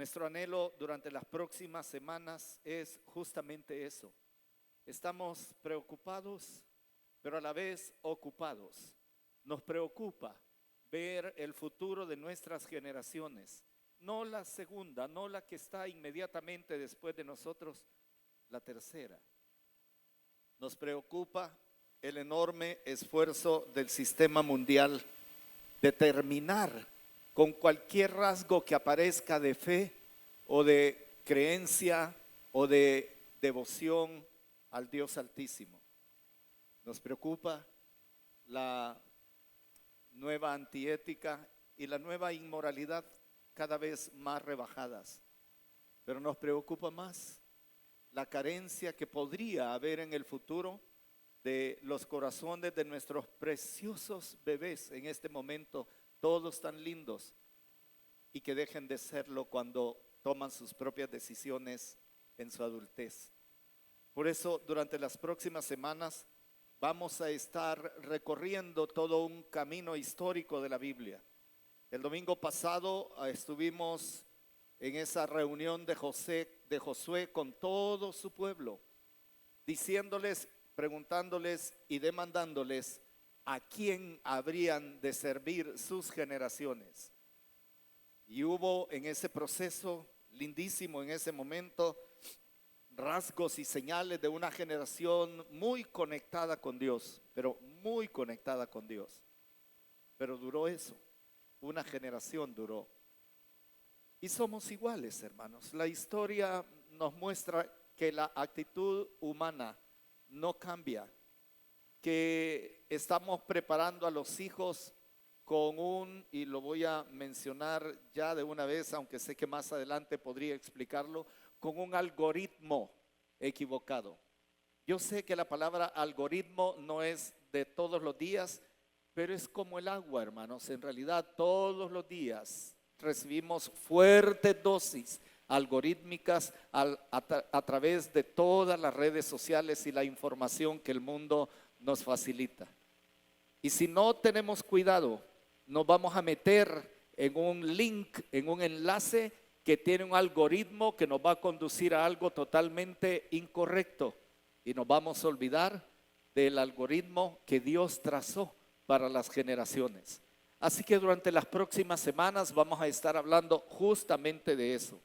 Nuestro anhelo durante las próximas semanas es justamente eso. Estamos preocupados, pero a la vez ocupados. Nos preocupa ver el futuro de nuestras generaciones, no la segunda, no la que está inmediatamente después de nosotros, la tercera. Nos preocupa el enorme esfuerzo del sistema mundial de terminar con cualquier rasgo que aparezca de fe o de creencia o de devoción al Dios Altísimo. Nos preocupa la nueva antiética y la nueva inmoralidad cada vez más rebajadas, pero nos preocupa más la carencia que podría haber en el futuro de los corazones de nuestros preciosos bebés en este momento, todos tan lindos, y que dejen de serlo cuando toman sus propias decisiones en su adultez. Por eso, durante las próximas semanas vamos a estar recorriendo todo un camino histórico de la Biblia. El domingo pasado estuvimos en esa reunión de Josué con todo su pueblo, diciéndoles, preguntándoles y demandándoles a quién habrían de servir sus generaciones. Y hubo en ese proceso, lindísimo en ese momento, rasgos y señales de una generación muy conectada con Dios, pero muy conectada con Dios. Pero duró eso, una generación duró. Y somos iguales, hermanos. La historia nos muestra que la actitud humana no cambia, que estamos preparando a los hijos con y lo voy a mencionar ya de una vez, aunque sé que más adelante podría explicarlo, con un algoritmo equivocado. Yo sé que la palabra algoritmo no es de todos los días, pero es como el agua, hermanos. En realidad, todos los días recibimos fuertes dosis algorítmicas a través de todas las redes sociales y la información que el mundo nos facilita. Y si no tenemos cuidado, nos vamos a meter en un link, en un enlace que tiene un algoritmo que nos va a conducir a algo totalmente incorrecto. Y nos vamos a olvidar del algoritmo que Dios trazó para las generaciones. Así que durante las próximas semanas vamos a estar hablando justamente de eso.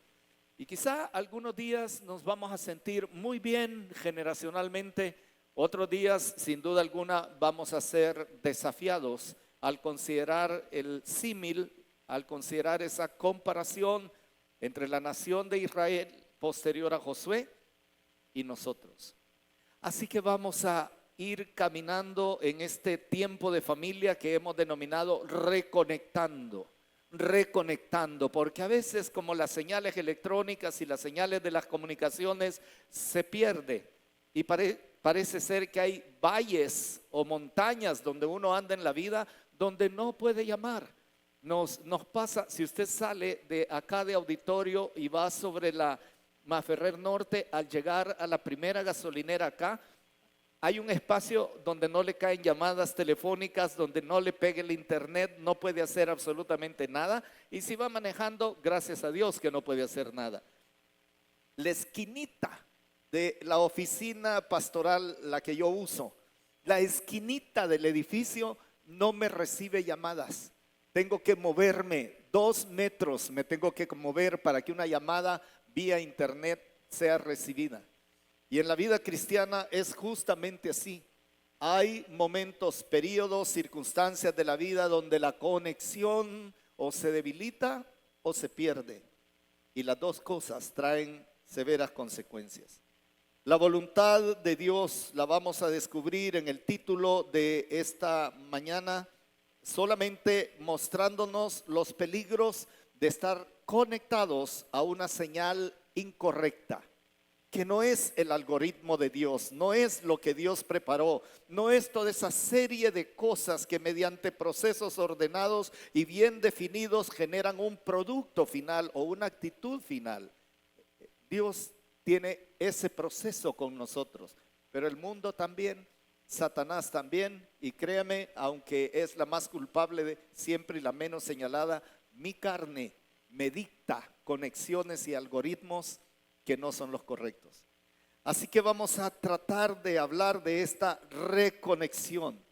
Y quizá algunos días nos vamos a sentir muy bien generacionalmente, otros días sin duda alguna vamos a ser desafiados al considerar el símil, al considerar esa comparación entre la nación de Israel posterior a Josué y nosotros. Así que vamos a ir caminando en este tiempo de familia que hemos denominado reconectando, porque a veces como las señales electrónicas y las señales de las comunicaciones se pierde y parece ser que hay valles o montañas donde uno anda en la vida donde no puede llamar. Nos pasa, si usted sale de acá de auditorio y va sobre la Maferrer Norte, al llegar a la primera gasolinera acá, hay un espacio donde no le caen llamadas telefónicas, donde no le pegue el internet, no puede hacer absolutamente nada. Y si va manejando, gracias a Dios que no puede hacer nada. La esquinita de la oficina pastoral, la que yo uso, la esquinita del edificio no me recibe llamadas. Tengo que moverme 2 metros, me tengo que mover para que una llamada vía internet sea recibida. Y en la vida cristiana es justamente así. Hay momentos, periodos, circunstancias de la vida donde la conexión o se debilita o se pierde. Y las dos cosas traen severas consecuencias. La voluntad de Dios la vamos a descubrir en el título de esta mañana, solamente mostrándonos los peligros de estar conectados a una señal incorrecta, que no es el algoritmo de Dios, no es lo que Dios preparó, no es toda esa serie de cosas que mediante procesos ordenados y bien definidos generan un producto final o una actitud final. Dios tiene ese proceso con nosotros, pero el mundo también, Satanás también, y créame, aunque es la más culpable de siempre y la menos señalada, mi carne, me dicta conexiones y algoritmos que no son los correctos. Así que vamos a tratar de hablar de esta reconexión.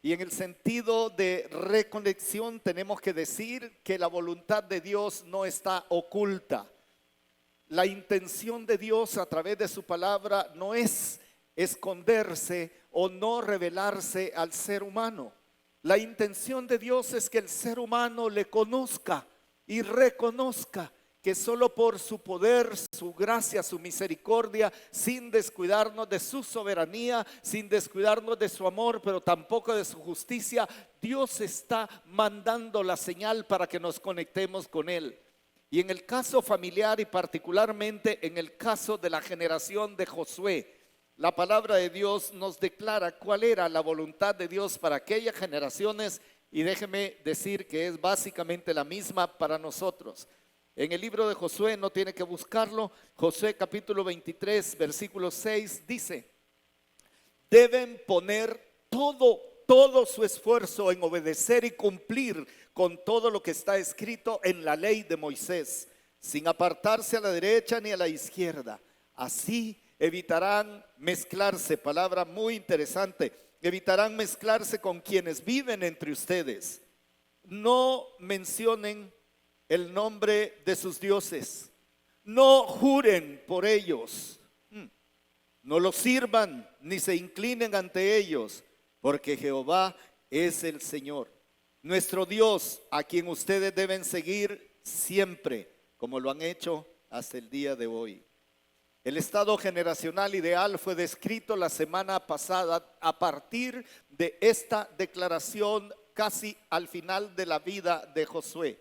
Y en el sentido de reconexión tenemos que decir que la voluntad de Dios no está oculta. La intención de Dios a través de su palabra no es esconderse o no revelarse al ser humano. La intención de Dios es que el ser humano le conozca y reconozca que solo por su poder, su gracia, su misericordia, sin descuidarnos de su soberanía, sin descuidarnos de su amor, pero tampoco de su justicia, Dios está mandando la señal para que nos conectemos con Él. Y en el caso familiar y particularmente en el caso de la generación de Josué, la palabra de Dios nos declara cuál era la voluntad de Dios para aquellas generaciones, y déjeme decir que es básicamente la misma para nosotros. En el libro de Josué, no tiene que buscarlo, Josué capítulo 23, versículo 6 dice: deben poner todo su esfuerzo en obedecer y cumplir con todo lo que está escrito en la ley de Moisés, sin apartarse a la derecha ni a la izquierda. Así evitarán mezclarse, palabra muy interesante, evitarán mezclarse con quienes viven entre ustedes. No mencionen el nombre de sus dioses, no juren por ellos, no los sirvan ni se inclinen ante ellos, porque Jehová es el Señor, nuestro Dios, a quien ustedes deben seguir siempre, como lo han hecho hasta el día de hoy. El estado generacional ideal fue descrito la semana pasada a partir de esta declaración casi al final de la vida de Josué.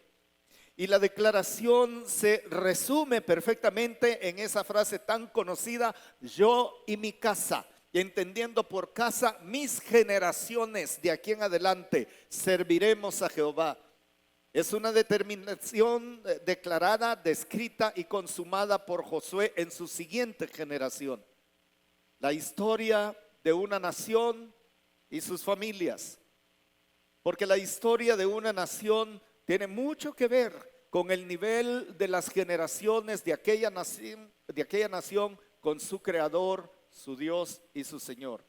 Y la declaración se resume perfectamente en esa frase tan conocida: yo y mi casa. Y entendiendo por casa, mis generaciones de aquí en adelante serviremos a Jehová. Es una determinación declarada, descrita y consumada por Josué en su siguiente generación. La historia de una nación y sus familias. Porque la historia de una nación tiene mucho que ver con el nivel de las generaciones de aquella nación con su creador, su Dios y su Señor.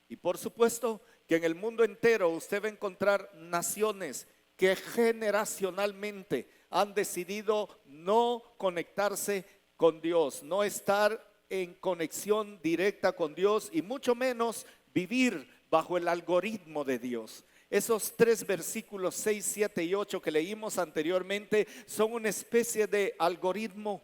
Y por supuesto que en el mundo entero usted va a encontrar naciones que generacionalmente han decidido no conectarse con Dios, no estar en conexión directa con Dios y mucho menos vivir bajo el algoritmo de Dios. Esos 3 versículos 6, 7 y 8 que leímos anteriormente son una especie de algoritmo.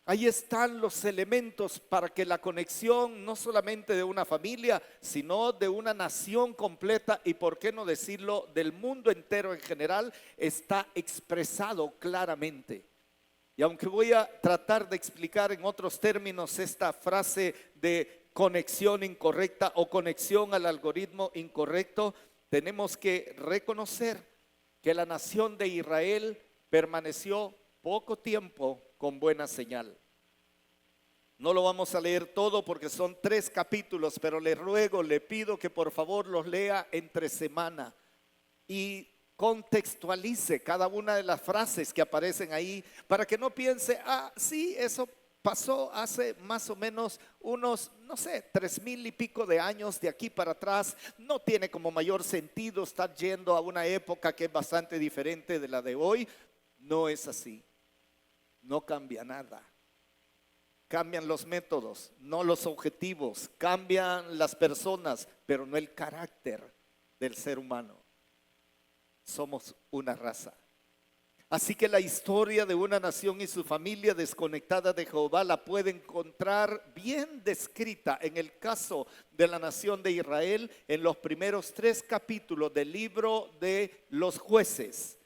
Ahí están los elementos para que la conexión no solamente de una familia, sino de una nación completa y, por qué no decirlo, del mundo entero en general, está expresado claramente. Y aunque voy a tratar de explicar en otros términos esta frase de conexión incorrecta o conexión al algoritmo incorrecto, tenemos que reconocer que la nación de Israel permaneció poco tiempo con buena señal. No lo vamos a leer todo porque son 3 capítulos, pero le ruego, le pido que por favor los lea entre semana y contextualice cada una de las frases que aparecen ahí para que no piense, sí, eso pasó hace más o menos unos, no sé, 3,000 y pico de años de aquí para atrás. No tiene como mayor sentido estar yendo a una época que es bastante diferente de la de hoy. No es así. No cambia nada. Cambian los métodos, no los objetivos. Cambian las personas, pero no el carácter del ser humano. Somos una raza. Así que la historia de una nación y su familia desconectada de Jehová la puede encontrar bien descrita en el caso de la nación de Israel en los primeros 3 capítulos del libro de los jueces.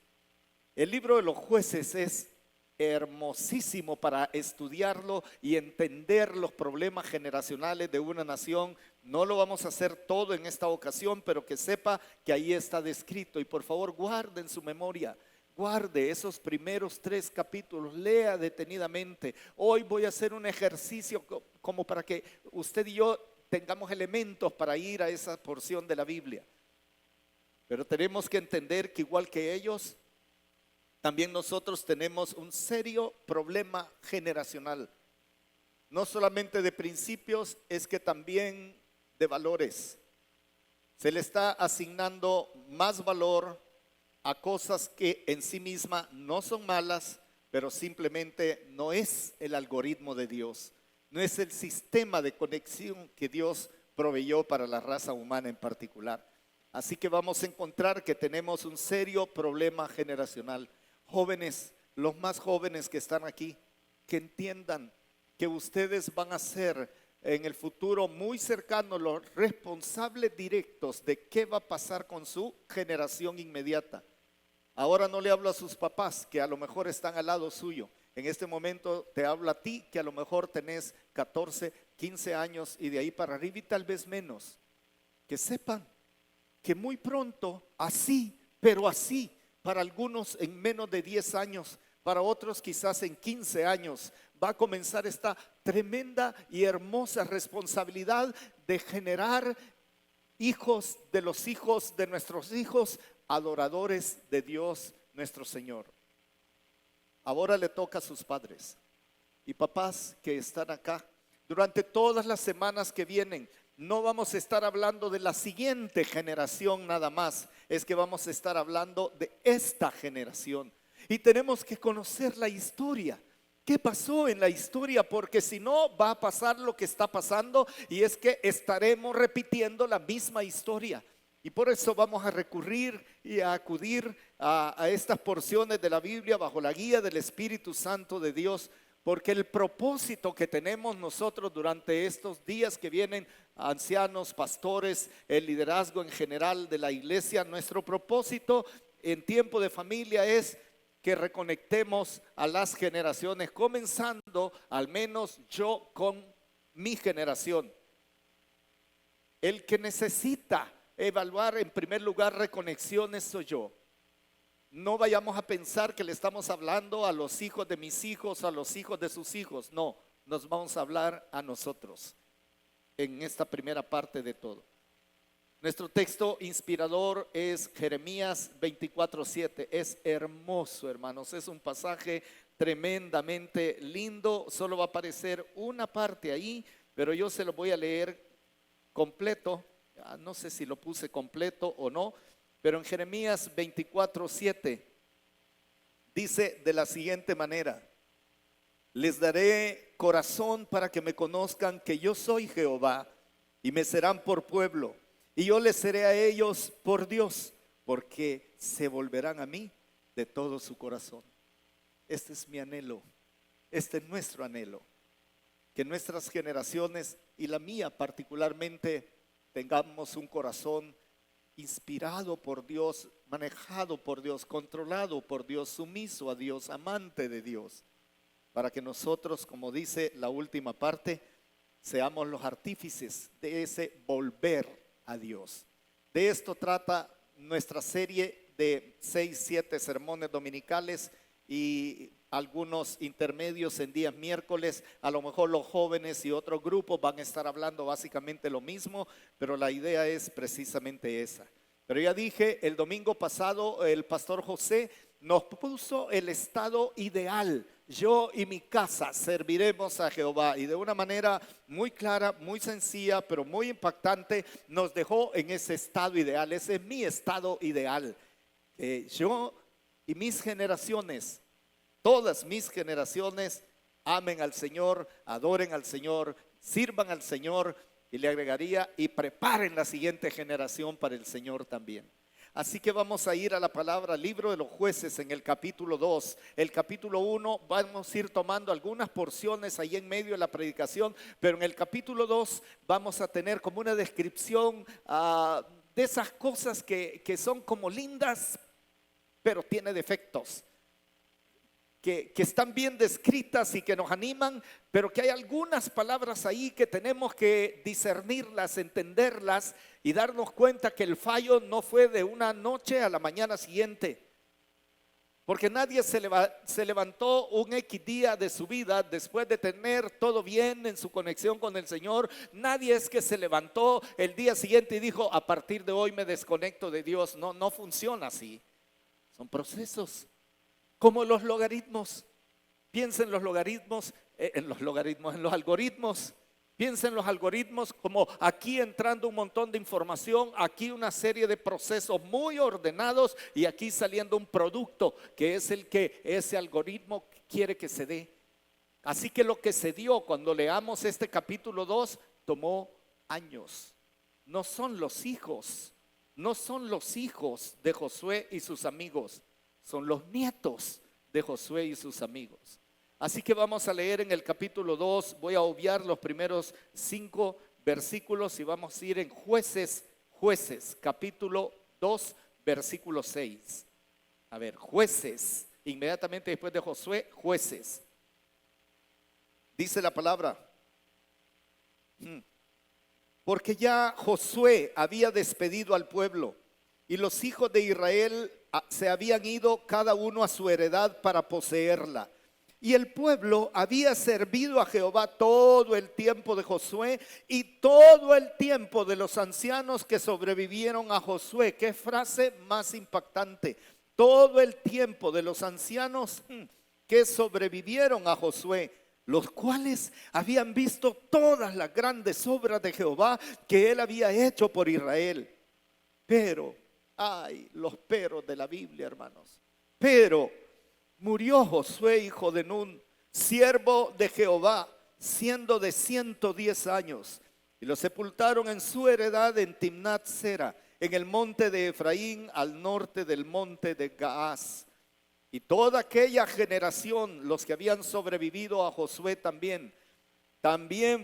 El libro de los jueces es hermosísimo para estudiarlo y entender los problemas generacionales de una nación. No lo vamos a hacer todo en esta ocasión, pero que sepa que ahí está descrito. Y por favor guarde en su memoria. Guarde esos primeros 3 capítulos, lea detenidamente. Hoy voy a hacer un ejercicio como para que usted y yo tengamos elementos para ir a esa porción de la Biblia. Pero tenemos que entender que igual que ellos, también nosotros tenemos un serio problema generacional. No solamente de principios, es que también de valores. Se le está asignando más valor a cosas que en sí mismas no son malas, pero simplemente no es el algoritmo de Dios, no es el sistema de conexión que Dios proveyó para la raza humana en particular. Así que vamos a encontrar que tenemos un serio problema generacional. Jóvenes, los más jóvenes que están aquí, que entiendan que ustedes van a ser en el futuro muy cercano los responsables directos de qué va a pasar con su generación inmediata. Ahora no le hablo a sus papás, que a lo mejor están al lado suyo. En este momento te hablo a ti, que a lo mejor tenés 14, 15 años y de ahí para arriba y tal vez menos. Que sepan que muy pronto, así, pero así, para algunos en menos de 10 años, para otros quizás en 15 años, va a comenzar esta tremenda y hermosa responsabilidad de generar hijos de los hijos de nuestros hijos, adoradores de Dios nuestro Señor. Ahora le toca a sus padres y papás que están acá. Durante todas las semanas que vienen, no vamos a estar hablando de la siguiente generación nada más, es que vamos a estar hablando de esta generación. Y tenemos que conocer la historia. ¿Qué pasó en la historia? Porque si no, va a pasar lo que está pasando y es que estaremos repitiendo la misma historia. Y por eso vamos a recurrir y a acudir a estas porciones de la Biblia bajo la guía del Espíritu Santo de Dios, porque el propósito que tenemos nosotros durante estos días que vienen, ancianos, pastores, el liderazgo en general de la iglesia, nuestro propósito en tiempo de familia es que reconectemos a las generaciones, comenzando al menos yo con mi generación. El que necesita evaluar en primer lugar reconexiones soy yo. No vayamos a pensar que le estamos hablando a los hijos de mis hijos, a los hijos de sus hijos. No, nos vamos a hablar a nosotros en esta primera parte de todo. Nuestro texto inspirador es Jeremías 24:7. Es hermoso, hermanos, es un pasaje tremendamente lindo. Solo va a aparecer una parte ahí, pero yo se lo voy a leer completo. No sé si lo puse completo o no, pero en Jeremías 24:7 dice de la siguiente manera: les daré corazón para que me conozcan que yo soy Jehová, y me serán por pueblo, y yo les seré a ellos por Dios, porque se volverán a mí de todo su corazón. Este es mi anhelo, este es nuestro anhelo, que nuestras generaciones y la mía particularmente tengamos un corazón inspirado por Dios, manejado por Dios, controlado por Dios, sumiso a Dios, amante de Dios, para que nosotros, como dice la última parte, seamos los artífices de ese volver a Dios. De esto trata nuestra serie de 6, 7 sermones dominicales y algunos intermedios en días miércoles. A lo mejor los jóvenes y otros grupos van a estar hablando básicamente lo mismo, pero la idea es precisamente esa. Pero ya dije, el domingo pasado el pastor José nos puso el estado ideal. Yo y mi casa serviremos a Jehová, y de una manera muy clara, muy sencilla, pero muy impactante, nos dejó en ese estado ideal. Ese es mi estado ideal. Yo y mis generaciones, todas mis generaciones, amen al Señor, adoren al Señor, sirvan al Señor, y le agregaría, y preparen la siguiente generación para el Señor también. Así que vamos a ir a la palabra, libro de los jueces, en el capítulo 2. El capítulo 1 vamos a ir tomando algunas porciones ahí en medio de la predicación, pero en el capítulo 2 vamos a tener como una descripción de esas cosas que son como lindas, pero tiene defectos. Que están bien descritas y que nos animan, pero que hay algunas palabras ahí que tenemos que discernirlas, entenderlas y darnos cuenta que el fallo no fue de una noche a la mañana siguiente. Porque nadie se levantó un X día de su vida después de tener todo bien en su conexión con el Señor. Nadie es que se levantó el día siguiente y dijo, a partir de hoy me desconecto de Dios. No, no funciona así. Son procesos. como los logaritmos. Piensa en los logaritmos, en los algoritmos. Piensa en los algoritmos como aquí entrando un montón de información, aquí una serie de procesos muy ordenados y aquí saliendo un producto que es el que ese algoritmo quiere que se dé. Así que lo que se dio cuando leamos este capítulo 2 tomó años. No son los hijos de Josué y sus amigos, son los nietos de Josué y sus amigos. Así que vamos a leer en el capítulo 2, voy a obviar los primeros 5 versículos y vamos a ir en Jueces, capítulo 2, versículo 6. A ver, Jueces, inmediatamente después de Josué, Jueces. Dice la palabra, porque ya Josué había despedido al pueblo y los hijos de Israel se habían ido cada uno a su heredad para poseerla. Y el pueblo había servido a Jehová todo el tiempo de Josué y todo el tiempo de los ancianos que sobrevivieron a Josué. Qué frase más impactante. Todo el tiempo de los ancianos que sobrevivieron a Josué, los cuales habían visto todas las grandes obras de Jehová que él había hecho por Israel. Pero, ay, los peros de la Biblia, hermanos. Pero murió Josué, hijo de Nun, siervo de Jehová, siendo de 110 años. Y lo sepultaron en su heredad en Timnat Sera, en el monte de Efraín, al norte del monte de Gaás. Y toda aquella generación, los que habían sobrevivido a Josué también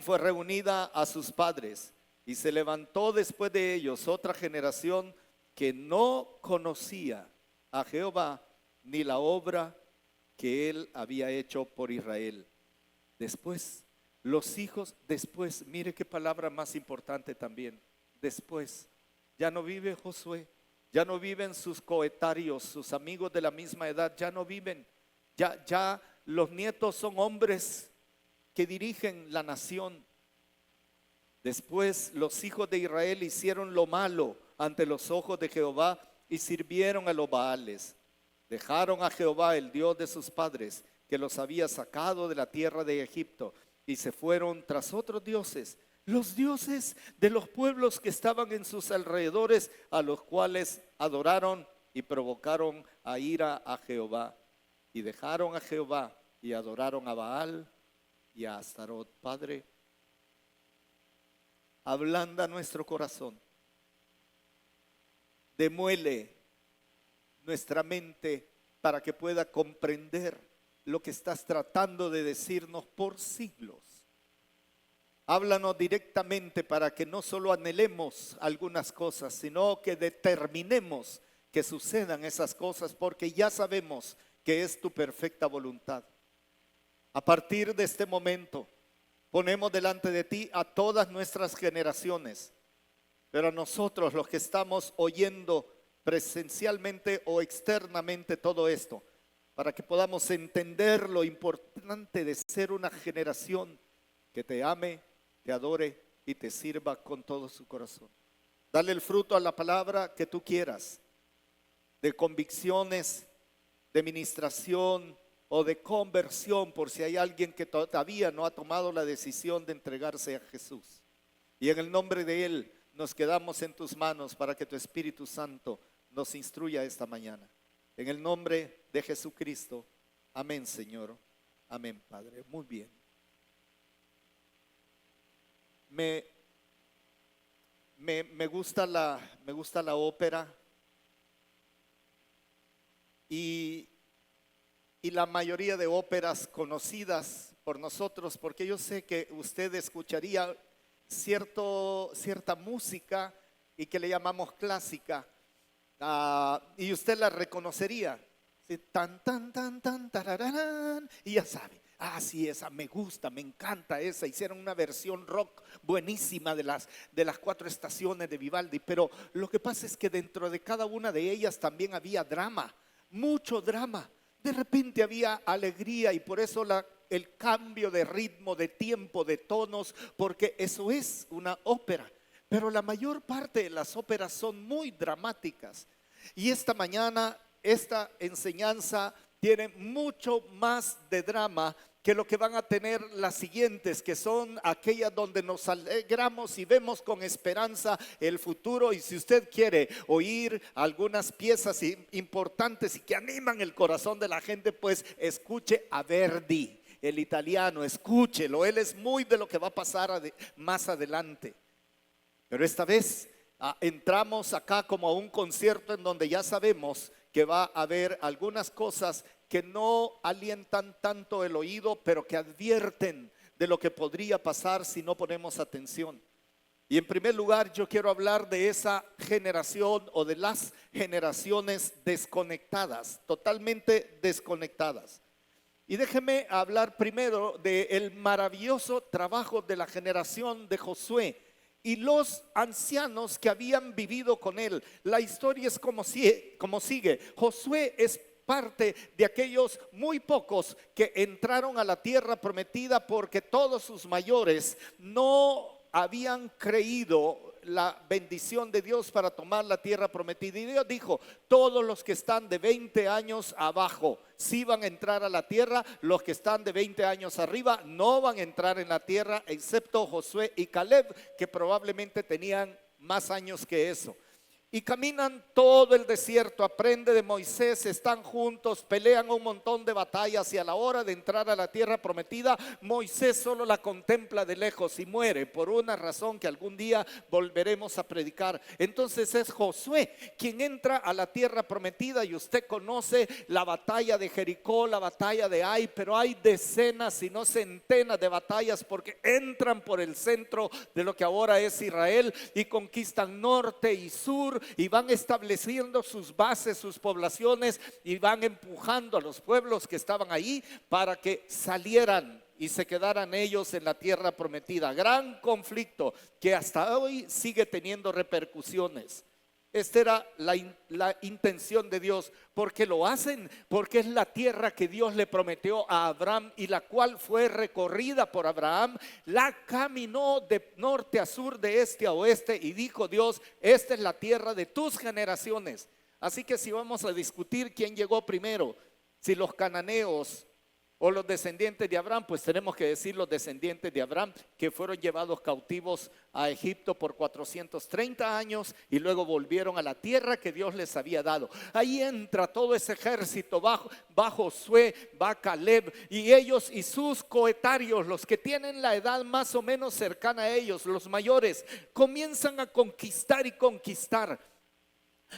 fue reunida a sus padres. Y se levantó después de ellos otra generación que no conocía a Jehová ni la obra que él había hecho por Israel. Después, mire qué palabra más importante también. Después, ya no vive Josué, ya no viven sus coetarios, sus amigos de la misma edad, ya no viven. Ya los nietos son hombres que dirigen la nación. Después los hijos de Israel hicieron lo malo ante los ojos de Jehová y sirvieron a los Baales. Dejaron a Jehová, el Dios de sus padres, que los había sacado de la tierra de Egipto, y se fueron tras otros dioses, los dioses de los pueblos que estaban en sus alrededores, a los cuales adoraron y provocaron a ira a Jehová. Y dejaron a Jehová y adoraron a Baal y a Astarot. Padre, ablanda nuestro corazón, demuele nuestra mente para que pueda comprender lo que estás tratando de decirnos por siglos. Háblanos directamente para que no solo anhelemos algunas cosas, sino que determinemos que sucedan esas cosas, porque ya sabemos que es tu perfecta voluntad. A partir de este momento, ponemos delante de ti a todas nuestras generaciones, pero a nosotros, los que estamos oyendo presencialmente o externamente todo esto, para que podamos entender lo importante de ser una generación que te ame, te adore y te sirva con todo su corazón. Dale el fruto a la palabra que tú quieras, de convicciones, de ministración o de conversión, por si hay alguien que todavía no ha tomado la decisión de entregarse a Jesús. Y en el nombre de Él nos quedamos en tus manos para que tu Espíritu Santo nos instruya esta mañana. En el nombre de Jesucristo. Amén, Señor. Amén, Padre. Muy bien. Me gusta la ópera y la mayoría de óperas conocidas por nosotros, porque yo sé que usted escucharía cierta música y que le llamamos clásica, y usted la reconocería. ¿Sí? Tan, tan, tan, tan, tararán, y ya sabe. Sí, esa me gusta, me encanta esa. Hicieron una versión rock buenísima de las 4 estaciones de Vivaldi. Pero lo que pasa es que dentro de cada una de ellas también había drama, mucho drama. De repente había alegría y por eso el cambio de ritmo, de tiempo, de tonos, porque eso es una ópera. Pero la mayor parte de las óperas son muy dramáticas. Y esta mañana, esta enseñanza tiene mucho más de drama que lo que van a tener las siguientes, que son aquellas donde nos alegramos y vemos con esperanza el futuro. Y si usted quiere oír algunas piezas importantes y que animan el corazón de la gente, pues escuche a Verdi, el italiano, escúchelo. Él es muy de lo que va a pasar más adelante. Pero esta vez entramos acá como a un concierto en donde ya sabemos que va a haber algunas cosas que no alientan tanto el oído, pero que advierten de lo que podría pasar si no ponemos atención. Y en primer lugar, yo quiero hablar de esa generación o de las generaciones desconectadas, totalmente desconectadas. Y déjeme hablar primero del maravilloso trabajo de la generación de Josué y los ancianos que habían vivido con él. La historia es como sigue. Josué es parte de aquellos muy pocos que entraron a la tierra prometida porque todos sus mayores no habían creído la bendición de Dios para tomar la tierra prometida. Y Dios dijo, todos los que están de 20 años abajo sí van a entrar a la tierra, los que están de 20 años arriba no van a entrar en la tierra, excepto Josué y Caleb, que probablemente tenían más años que eso. Y caminan todo el desierto, aprende de Moisés, están juntos, pelean un montón de batallas y a la hora de entrar a la tierra prometida, Moisés solo la contempla de lejos y muere por una razón que algún día volveremos a predicar. Entonces es Josué quien entra a la tierra prometida y usted conoce la batalla de Jericó, la batalla de Ai, pero hay decenas si no centenas de batallas porque entran por el centro de lo que ahora es Israel y conquistan norte y sur y van estableciendo sus bases, sus poblaciones y van empujando a los pueblos que estaban ahí para que salieran y se quedaran ellos en la tierra prometida. Gran conflicto que hasta hoy sigue teniendo repercusiones. Esta era la intención de Dios. Porque lo hacen, porque es la tierra que Dios le prometió a Abraham y la cual fue recorrida por Abraham. La caminó de norte a sur, de este a oeste y dijo Dios, esta es la tierra de tus generaciones. Así que si vamos a discutir quién llegó primero, si los cananeos o los descendientes de Abraham, pues tenemos que decir los descendientes de Abraham que fueron llevados cautivos a Egipto por 430 años y luego volvieron a la tierra que Dios les había dado. Ahí entra todo ese ejército, va Josué, va Caleb y ellos y sus coetarios, los que tienen la edad más o menos cercana a ellos, los mayores, comienzan a conquistar y conquistar.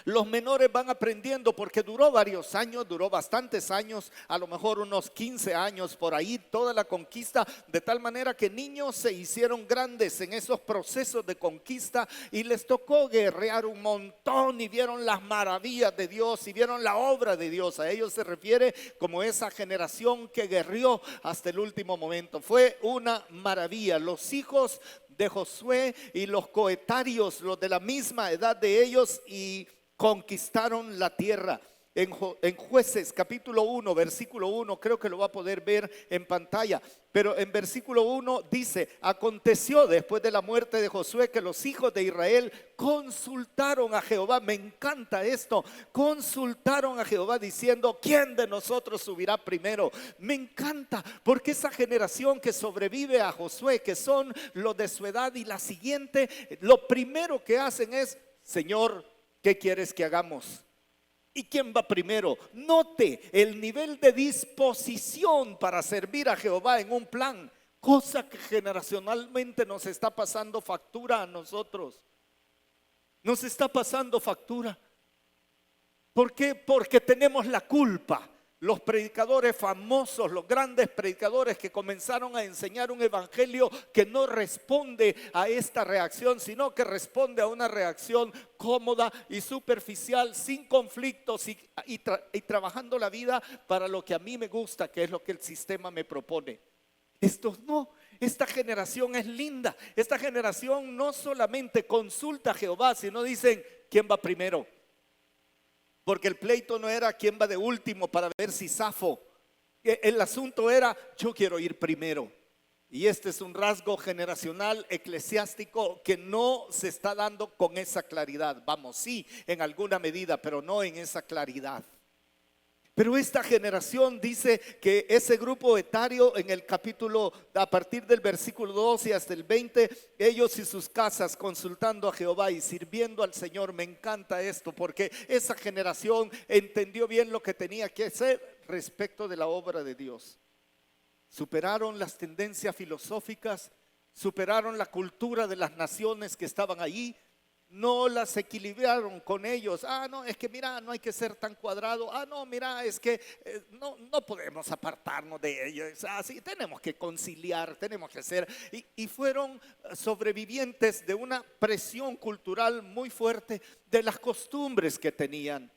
Los menores van aprendiendo porque duró varios años, duró bastantes años, a lo mejor unos 15 años por ahí, toda la conquista, de tal manera que niños se hicieron grandes en esos procesos de conquista y les tocó guerrear un montón y vieron las maravillas de Dios y vieron la obra de Dios. A ellos se refiere como esa generación que guerreó hasta el último momento. Fue una maravilla. Los hijos de Josué y los coetarios, los de la misma edad de ellos, y conquistaron la tierra. En Jueces capítulo 1 versículo 1, creo que lo va a poder ver en pantalla, pero en versículo 1 dice: aconteció después de la muerte de Josué que los hijos de Israel consultaron a Jehová. Me encanta esto, consultaron a Jehová diciendo: ¿quién de nosotros subirá primero? Me encanta porque esa generación que sobrevive a Josué, que son los de su edad y la siguiente, lo primero que hacen es: Señor, ¿qué quieres que hagamos? ¿Y quién va primero? Note el nivel de disposición para servir a Jehová en un plan, cosa que generacionalmente nos está pasando factura a nosotros. Nos está pasando factura. ¿Por qué? Porque tenemos la culpa. Los predicadores famosos, los grandes predicadores que comenzaron a enseñar un evangelio que no responde a esta reacción, sino que responde a una reacción cómoda y superficial, sin conflictos y trabajando la vida para lo que a mí me gusta, que es lo que el sistema me propone. Estos no. Esta generación es linda. Esta generación no solamente consulta a Jehová, sino dicen: ¿quién va primero? Porque el pleito no era quién va de último para ver si zafo. El asunto era: yo quiero ir primero. Y este es un rasgo generacional eclesiástico que no se está dando con esa claridad. Vamos, sí, en alguna medida, pero no en esa claridad. Pero esta generación dice que ese grupo etario en el capítulo, a partir del versículo 12 hasta el 20, ellos y sus casas consultando a Jehová y sirviendo al Señor. Me encanta esto porque esa generación entendió bien lo que tenía que hacer respecto de la obra de Dios. Superaron las tendencias filosóficas, superaron la cultura de las naciones que estaban allí. No las equilibraron con ellos. No, es que mira, no hay que ser tan cuadrado. No, mira, es que no podemos apartarnos de ellos. Sí, tenemos que conciliar, tenemos que ser. Y fueron sobrevivientes de una presión cultural muy fuerte de las costumbres que tenían.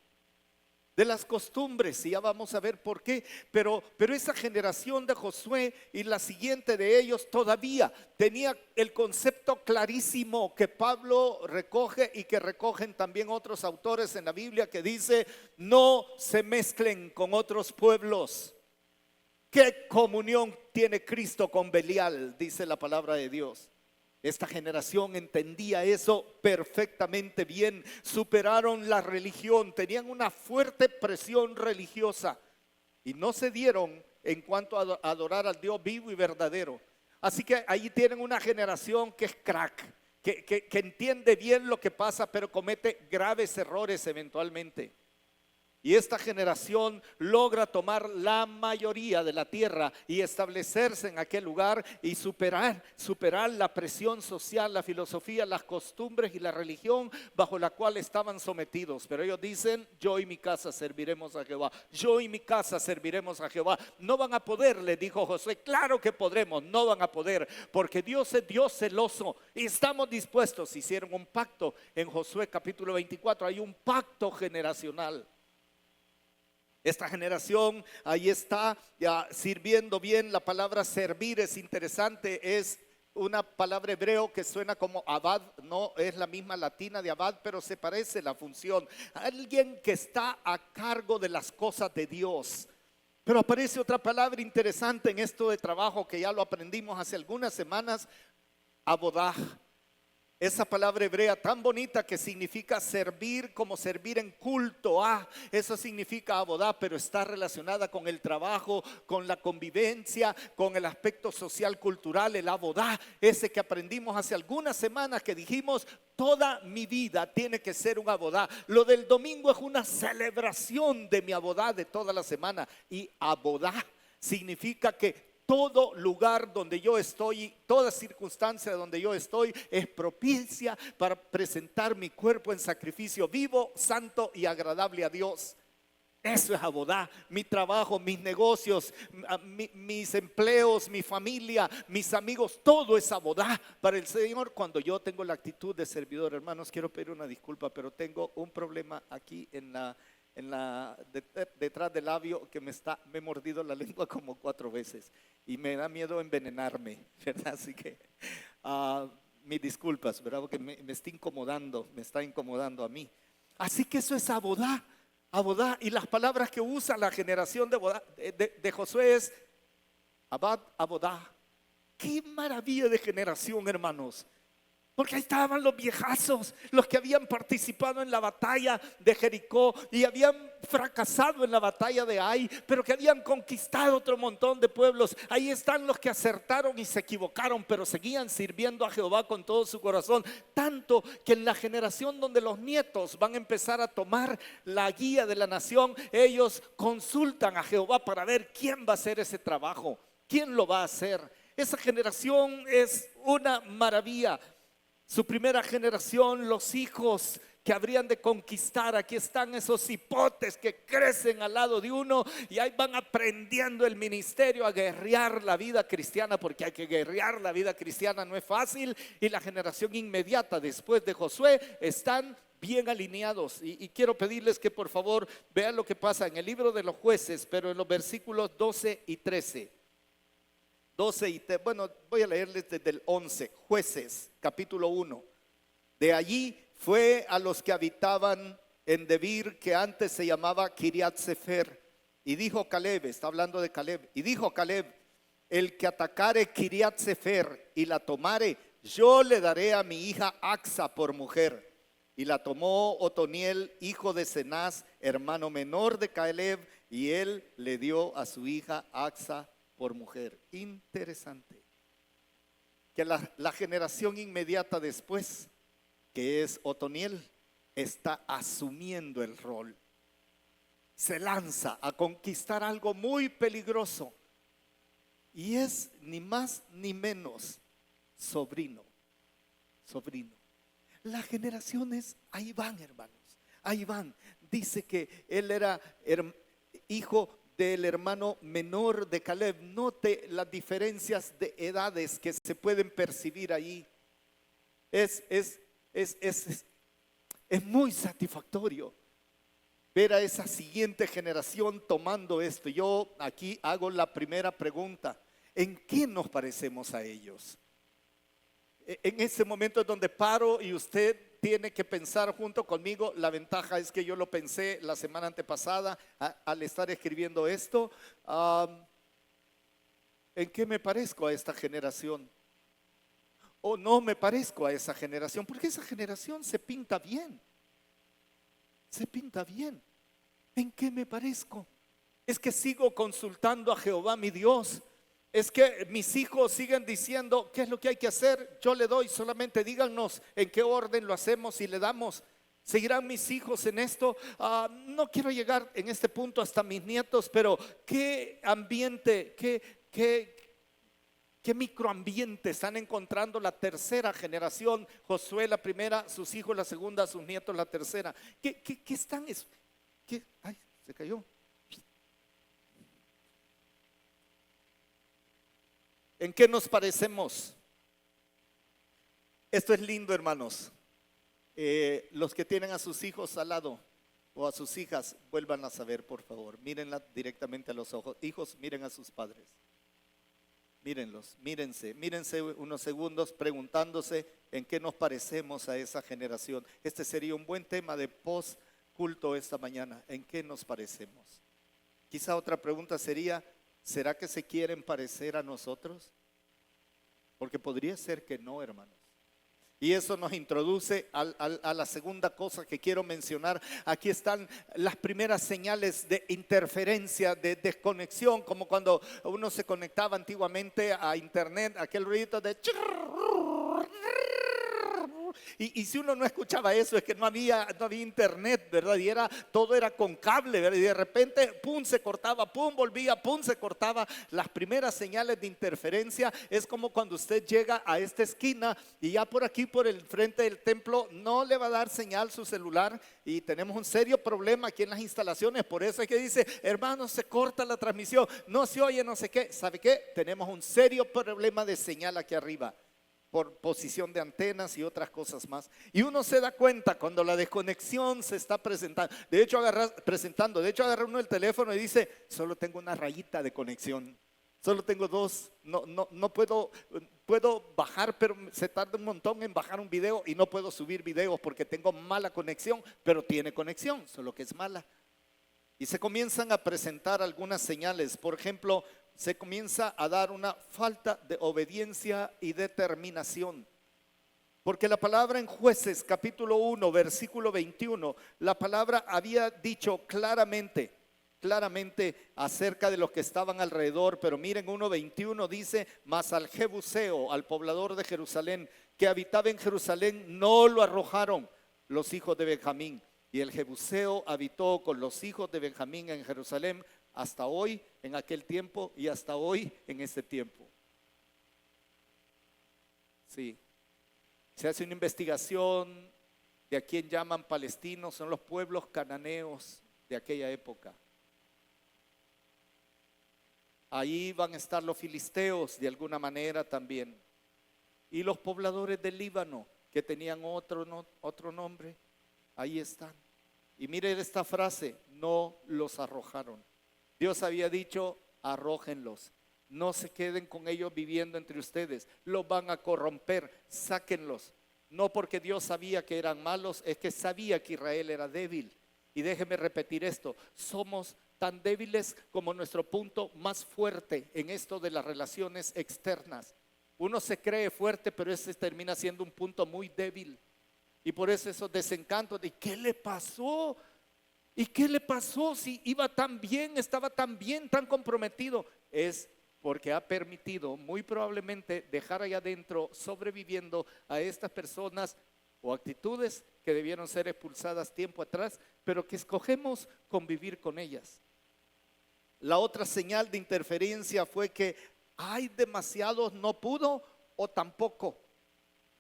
De las costumbres, y ya vamos a ver por qué, pero esa generación de Josué y la siguiente de ellos todavía tenía el concepto clarísimo que Pablo recoge y que recogen también otros autores en la Biblia, que dice: no se mezclen con otros pueblos. ¿Qué comunión tiene Cristo con Belial? Dice la palabra de Dios. Esta generación entendía eso perfectamente bien. Superaron la religión, tenían una fuerte presión religiosa y no se dieron en cuanto a adorar al Dios vivo y verdadero. Así que ahí tienen una generación que es crack, que entiende bien lo que pasa, pero comete graves errores eventualmente. Y esta generación logra tomar la mayoría de la tierra y establecerse en aquel lugar y superar la presión social, la filosofía, las costumbres y la religión bajo la cual estaban sometidos. Pero ellos dicen: yo y mi casa serviremos a Jehová. Yo y mi casa serviremos a Jehová. No van a poder, le dijo Josué. Claro que podremos, no van a poder, porque Dios es Dios celoso y estamos dispuestos. Hicieron un pacto en Josué capítulo 24. Hay un pacto generacional. Esta generación ahí está ya sirviendo bien. La palabra servir es interesante, es una palabra hebreo que suena como abad, no es la misma latina de abad, pero se parece la función. Alguien que está a cargo de las cosas de Dios. Pero aparece otra palabra interesante en esto de trabajo que ya lo aprendimos hace algunas semanas: abodá. Esa palabra hebrea tan bonita que significa servir, como servir en culto. Eso significa abodá, pero está relacionada con el trabajo, con la convivencia, con el aspecto social cultural. El abodá, ese que aprendimos hace algunas semanas, que dijimos: toda mi vida tiene que ser un abodá. Lo del domingo es una celebración de mi abodá de toda la semana. Y abodá significa que todo lugar donde yo estoy, toda circunstancia donde yo estoy es propicia para presentar mi cuerpo en sacrificio vivo, santo y agradable a Dios. Eso es abodá. Mi trabajo, mis negocios, mis empleos, mi familia, mis amigos, todo es abodá para el Señor cuando yo tengo la actitud de servidor. Hermanos, quiero pedir una disculpa, pero tengo un problema aquí detrás del labio que me he mordido la lengua como 4 veces y me da miedo envenenarme, ¿verdad? Así que mis disculpas, ¿verdad? Porque me está incomodando a mí. Así que eso es abodá. Abodá, y las palabras que usa la generación de Josué es abad, abodá. Qué maravilla de generación, hermanos. Porque ahí estaban los viejazos, los que habían participado en la batalla de Jericó y habían fracasado en la batalla de Ai, pero que habían conquistado otro montón de pueblos. Ahí están los que acertaron y se equivocaron, pero seguían sirviendo a Jehová con todo su corazón. Tanto que en la generación donde los nietos van a empezar a tomar la guía de la nación, ellos consultan a Jehová para ver quién va a hacer ese trabajo, quién lo va a hacer. Esa generación es una maravilla. Su primera generación, los hijos que habrían de conquistar. Aquí están esos hipotes que crecen al lado de uno y ahí van aprendiendo el ministerio, a guerrear la vida cristiana, porque hay que guerrear la vida cristiana, no es fácil. Y la generación inmediata después de Josué están bien alineados. Y quiero pedirles que por favor vean lo que pasa en el libro de los Jueces, pero en los versículos 12 y 13. Bueno, voy a leerles desde el 11. Jueces, capítulo 1. De allí fue a los que habitaban en Debir, que antes se llamaba Kiriat Sefer. Y dijo Caleb, está hablando de Caleb, y dijo Caleb: el que atacare Kiriat Sefer y la tomare, yo le daré a mi hija Axa por mujer. Y la tomó Otoniel, hijo de Cenaz, hermano menor de Caleb, y él le dio a su hija Axa por mujer. Interesante. Que la generación inmediata después, que es Otoniel, está asumiendo el rol. Se lanza a conquistar algo muy peligroso. Y es ni más ni menos sobrino. Las generaciones ahí van, hermanos. Ahí van. Dice que él era hijo del hermano menor de Caleb. Note las diferencias de edades que se pueden percibir ahí. Es muy satisfactorio ver a esa siguiente generación tomando esto. Yo aquí hago la primera pregunta: ¿en qué nos parecemos a ellos? En ese momento es donde paro y usted tiene que pensar junto conmigo. La ventaja es que yo lo pensé la semana antepasada al estar escribiendo esto. ¿En qué me parezco a esta generación? ¿O no me parezco a esa generación? Porque esa generación se pinta bien. Se pinta bien. ¿En qué me parezco? Es que sigo consultando a Jehová mi Dios. Es que mis hijos siguen diciendo qué es lo que hay que hacer. Yo le doy, solamente díganos en qué orden lo hacemos y le damos. ¿Seguirán mis hijos en esto? No quiero llegar en este punto hasta mis nietos, pero qué ambiente, qué microambiente están encontrando la tercera generación. Josué la primera, sus hijos la segunda, sus nietos la tercera. ¿Qué están? Ay, se cayó. ¿En qué nos parecemos? Esto es lindo, hermanos. Los que tienen a sus hijos al lado o a sus hijas, vuelvan a saber, por favor. Mírenla directamente a los ojos. Hijos, miren a sus padres. Mírenlos, mírense unos segundos preguntándose en qué nos parecemos a esa generación. Este sería un buen tema de post culto esta mañana. ¿En qué nos parecemos? Quizá otra pregunta sería: ¿será que se quieren parecer a nosotros? Porque podría ser que no, hermanos. Y eso nos introduce a la segunda cosa que quiero mencionar. Aquí están las primeras señales de interferencia, de desconexión, como cuando uno se conectaba antiguamente a internet, aquel ruido de y si uno no escuchaba eso, es que no había internet, ¿verdad? Y todo era con cable, ¿verdad? Y de repente, pum, se cortaba, pum, volvía, pum, se cortaba. Las primeras señales de interferencia es como cuando usted llega a esta esquina y ya por aquí, por el frente del templo, no le va a dar señal su celular y tenemos un serio problema aquí en las instalaciones. Por eso es que dice: hermanos, se corta la transmisión, no se oye, no sé qué. ¿Sabe qué? Tenemos un serio problema de señal aquí arriba, por posición de antenas y otras cosas más. Y uno se da cuenta cuando la desconexión se está presentando. De hecho, agarra uno el teléfono y dice: solo tengo una rayita de conexión, solo tengo dos, no puedo bajar, pero se tarda un montón en bajar un video y no puedo subir videos porque tengo mala conexión, pero tiene conexión, solo que es mala. Y se comienzan a presentar algunas señales. Por ejemplo, se comienza a dar una falta de obediencia y determinación. Porque la palabra en Jueces capítulo 1 versículo 21, la palabra había dicho claramente acerca de los que estaban alrededor. Pero miren, 1:21 dice: mas al Jebuseo, al poblador de Jerusalén, que habitaba en Jerusalén, no lo arrojaron los hijos de Benjamín. Y el Jebuseo habitó con los hijos de Benjamín en Jerusalén hasta hoy, en aquel tiempo, y hasta hoy, en este tiempo. Sí. Se hace una investigación de a quién llaman palestinos. Son los pueblos cananeos de aquella época. Ahí van a estar los filisteos de alguna manera también. Y los pobladores del Líbano, que tenían otro nombre, ahí están. Y mire esta frase: no los arrojaron. Dios había dicho: arrójenlos, no se queden con ellos viviendo entre ustedes, los van a corromper, sáquenlos. No porque Dios sabía que eran malos, es que sabía que Israel era débil. Y déjeme repetir esto: somos tan débiles como nuestro punto más fuerte en esto de las relaciones externas. Uno se cree fuerte, pero ese termina siendo un punto muy débil. Y por eso esos desencantos de ¿qué le pasó? ¿Y qué le pasó si iba tan bien, estaba tan bien, tan comprometido? Es porque ha permitido muy probablemente dejar allá adentro sobreviviendo a estas personas o actitudes que debieron ser expulsadas tiempo atrás, pero que escogemos convivir con ellas. La otra señal de interferencia fue que hay demasiados no pudo o tampoco.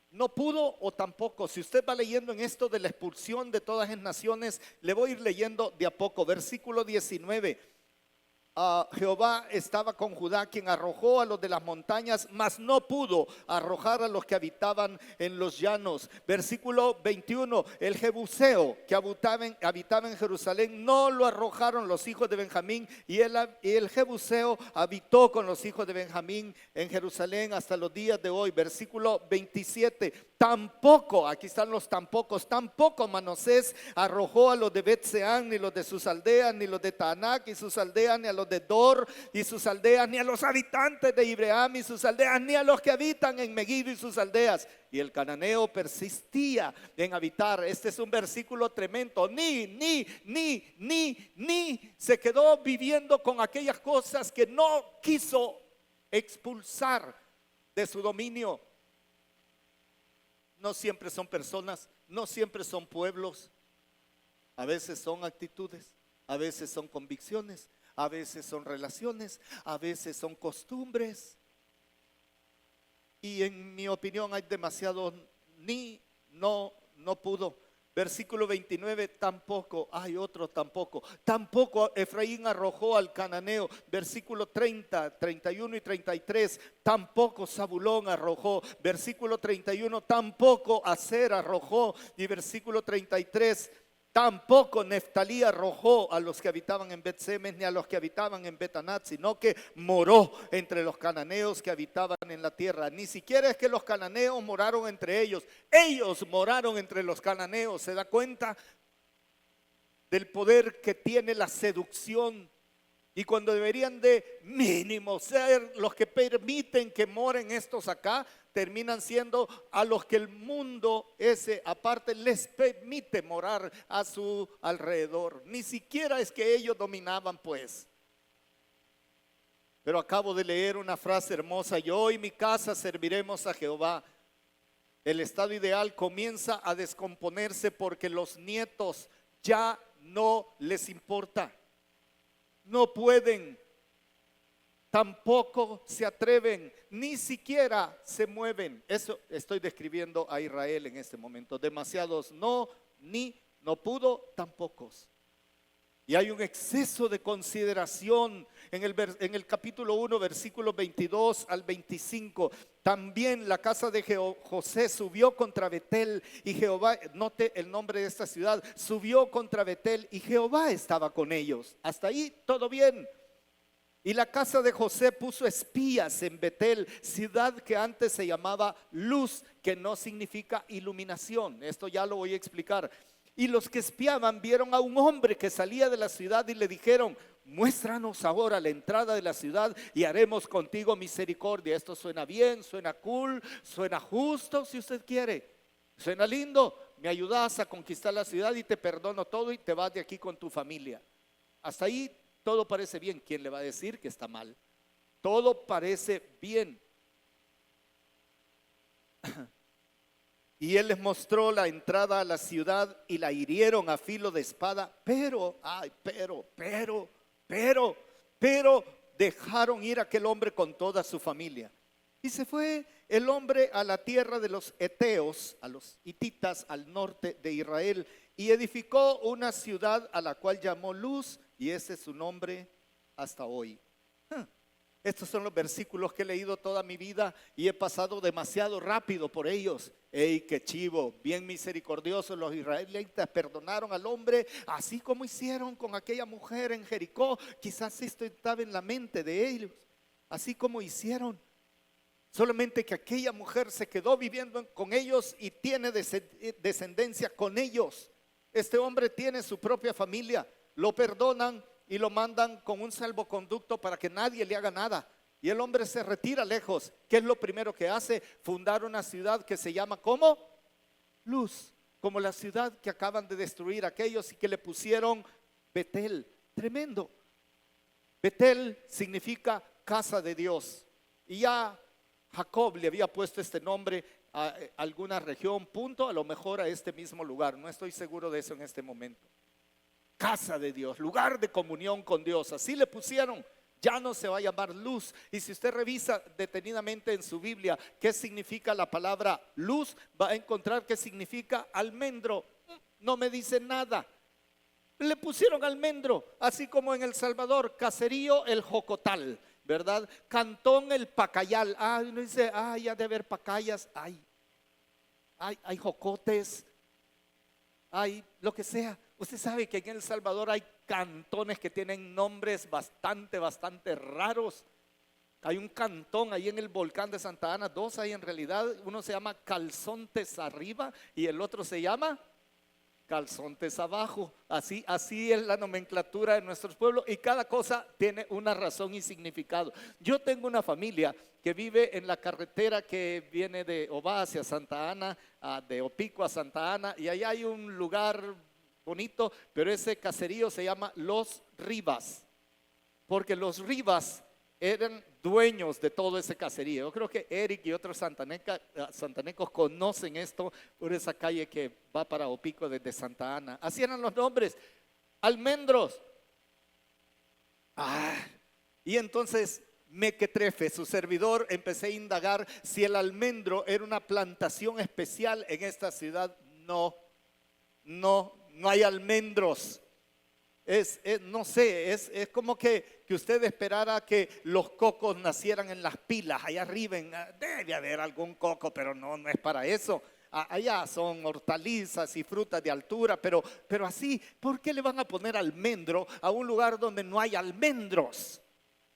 No pudo o tampoco. Si usted va leyendo en esto de la expulsión de todas las naciones, le voy a ir leyendo de a poco. Versículo 19. Jehová estaba con Judá, quien arrojó a los de las montañas, mas no pudo arrojar a los que habitaban en los llanos. Versículo 21, el Jebuseo que habitaba en Jerusalén, no lo arrojaron los hijos de Benjamín, y el Jebuseo habitó con los hijos de Benjamín en Jerusalén hasta los días de hoy. Versículo 27, tampoco, aquí están los tampocos, tampoco Manasés arrojó a los de Bet-Seán, ni los de sus aldeas, ni los de Taanac y sus aldeas, ni a los de Dor y sus aldeas, ni a los habitantes de Ibleam y sus aldeas, ni a los que habitan en Megiddo y sus aldeas. Y el cananeo persistía en habitar. Este es un versículo tremendo. Ni se quedó viviendo con aquellas cosas que no quiso expulsar de su dominio. No siempre son personas, no siempre son pueblos. A veces son actitudes, a veces son convicciones, a veces son relaciones, a veces son costumbres. Y en mi opinión hay demasiado no pudo. Versículo 29, tampoco, hay otro tampoco. Tampoco Efraín arrojó al cananeo. Versículo 30, 31 y 33, tampoco Zabulón arrojó. Versículo 31, tampoco Aser arrojó. Y versículo 33, tampoco Neftalí arrojó a los que habitaban en Bet-Semes ni a los que habitaban en Bet-Anat, sino que moró entre los cananeos que habitaban en la tierra. Ni siquiera es que los cananeos moraron entre ellos moraron entre los cananeos. ¿Se da cuenta del poder que tiene la seducción? Y cuando deberían de mínimo ser los que permiten que moren estos acá, terminan siendo a los que el mundo ese aparte les permite morar a su alrededor. Ni siquiera es que ellos dominaban, pues. Pero acabo de leer una frase hermosa: yo y mi casa serviremos a Jehová. El estado ideal comienza a descomponerse porque los nietos ya no les importa. No pueden, tampoco se atreven, ni siquiera se mueven. Eso estoy describiendo a Israel en este momento. Demasiados no pudo, tampoco. Y hay un exceso de consideración en el capítulo 1, versículos 22 al 25. También la casa de José subió contra Betel y Jehová, note el nombre de esta ciudad, subió contra Betel y Jehová estaba con ellos. Hasta ahí todo bien. Y la casa de José puso espías en Betel, ciudad que antes se llamaba Luz, que no significa iluminación. Esto ya lo voy a explicar. Y los que espiaban vieron a un hombre que salía de la ciudad y le dijeron: muéstranos ahora la entrada de la ciudad y haremos contigo misericordia. Esto suena bien, suena cool, suena justo si usted quiere. Suena lindo. Me ayudas a conquistar la ciudad y te perdono todo y te vas de aquí con tu familia. Hasta ahí todo parece bien. ¿Quién le va a decir que está mal? Todo parece bien. Y él les mostró la entrada a la ciudad y la hirieron a filo de espada, pero dejaron ir a aquel hombre con toda su familia. Y se fue el hombre a la tierra de los Eteos, a los hititas al norte de Israel, y edificó una ciudad a la cual llamó Luz, y ese es su nombre hasta hoy. Estos son los versículos que he leído toda mi vida y he pasado demasiado rápido por ellos. ¡Ey, qué chivo! Bien misericordiosos los israelitas, perdonaron al hombre así como hicieron con aquella mujer en Jericó. Quizás esto estaba en la mente de ellos, así como hicieron. Solamente que aquella mujer se quedó viviendo con ellos y tiene descendencia con ellos. Este hombre tiene su propia familia, lo perdonan y lo mandan con un salvoconducto para que nadie le haga nada. Y el hombre se retira lejos. ¿Qué es lo primero que hace? Fundar una ciudad que se llama ¿cómo? Luz. Como la ciudad que acaban de destruir aquellos y que le pusieron Betel, tremendo. Betel significa casa de Dios. Y ya Jacob le había puesto este nombre a alguna región, punto, a lo mejor a este mismo lugar. No estoy seguro de eso en este momento. Casa de Dios, lugar de comunión con Dios. Así le pusieron. Ya no se va a llamar Luz. Y si usted revisa detenidamente en su Biblia qué significa la palabra luz, va a encontrar que significa almendro. No me dice nada. Le pusieron almendro, así como en El Salvador, Caserío el Jocotal, ¿verdad? Cantón el Pacayal. Uno dice, ya de haber pacayas, hay jocotes, hay lo que sea. Usted sabe que en El Salvador hay cantones que tienen nombres bastante raros. Hay un cantón ahí en el volcán de Santa Ana, dos hay en realidad. Uno se llama Calzontes Arriba y el otro se llama Calzontes Abajo. Así es la nomenclatura de nuestros pueblos y cada cosa tiene una razón y significado. Yo tengo una familia que vive en la carretera que viene de Oba hacia Santa Ana, de Opico a Santa Ana, y allá hay un lugar bonito, pero ese caserío se llama Los Rivas, porque los Rivas eran dueños de todo ese caserío. Yo creo que Eric y otros santanecos conocen esto por esa calle que va para Opico desde Santa Ana. Así eran los nombres, almendros. Y entonces Mequetrefe, su servidor, empecé a indagar si el almendro era una plantación especial en esta ciudad. No hay almendros. No sé, es como que usted esperara que los cocos nacieran en las pilas, allá arriba. Debe haber algún coco, pero no es para eso. Allá son hortalizas y frutas de altura, pero así, ¿por qué le van a poner almendro a un lugar donde no hay almendros?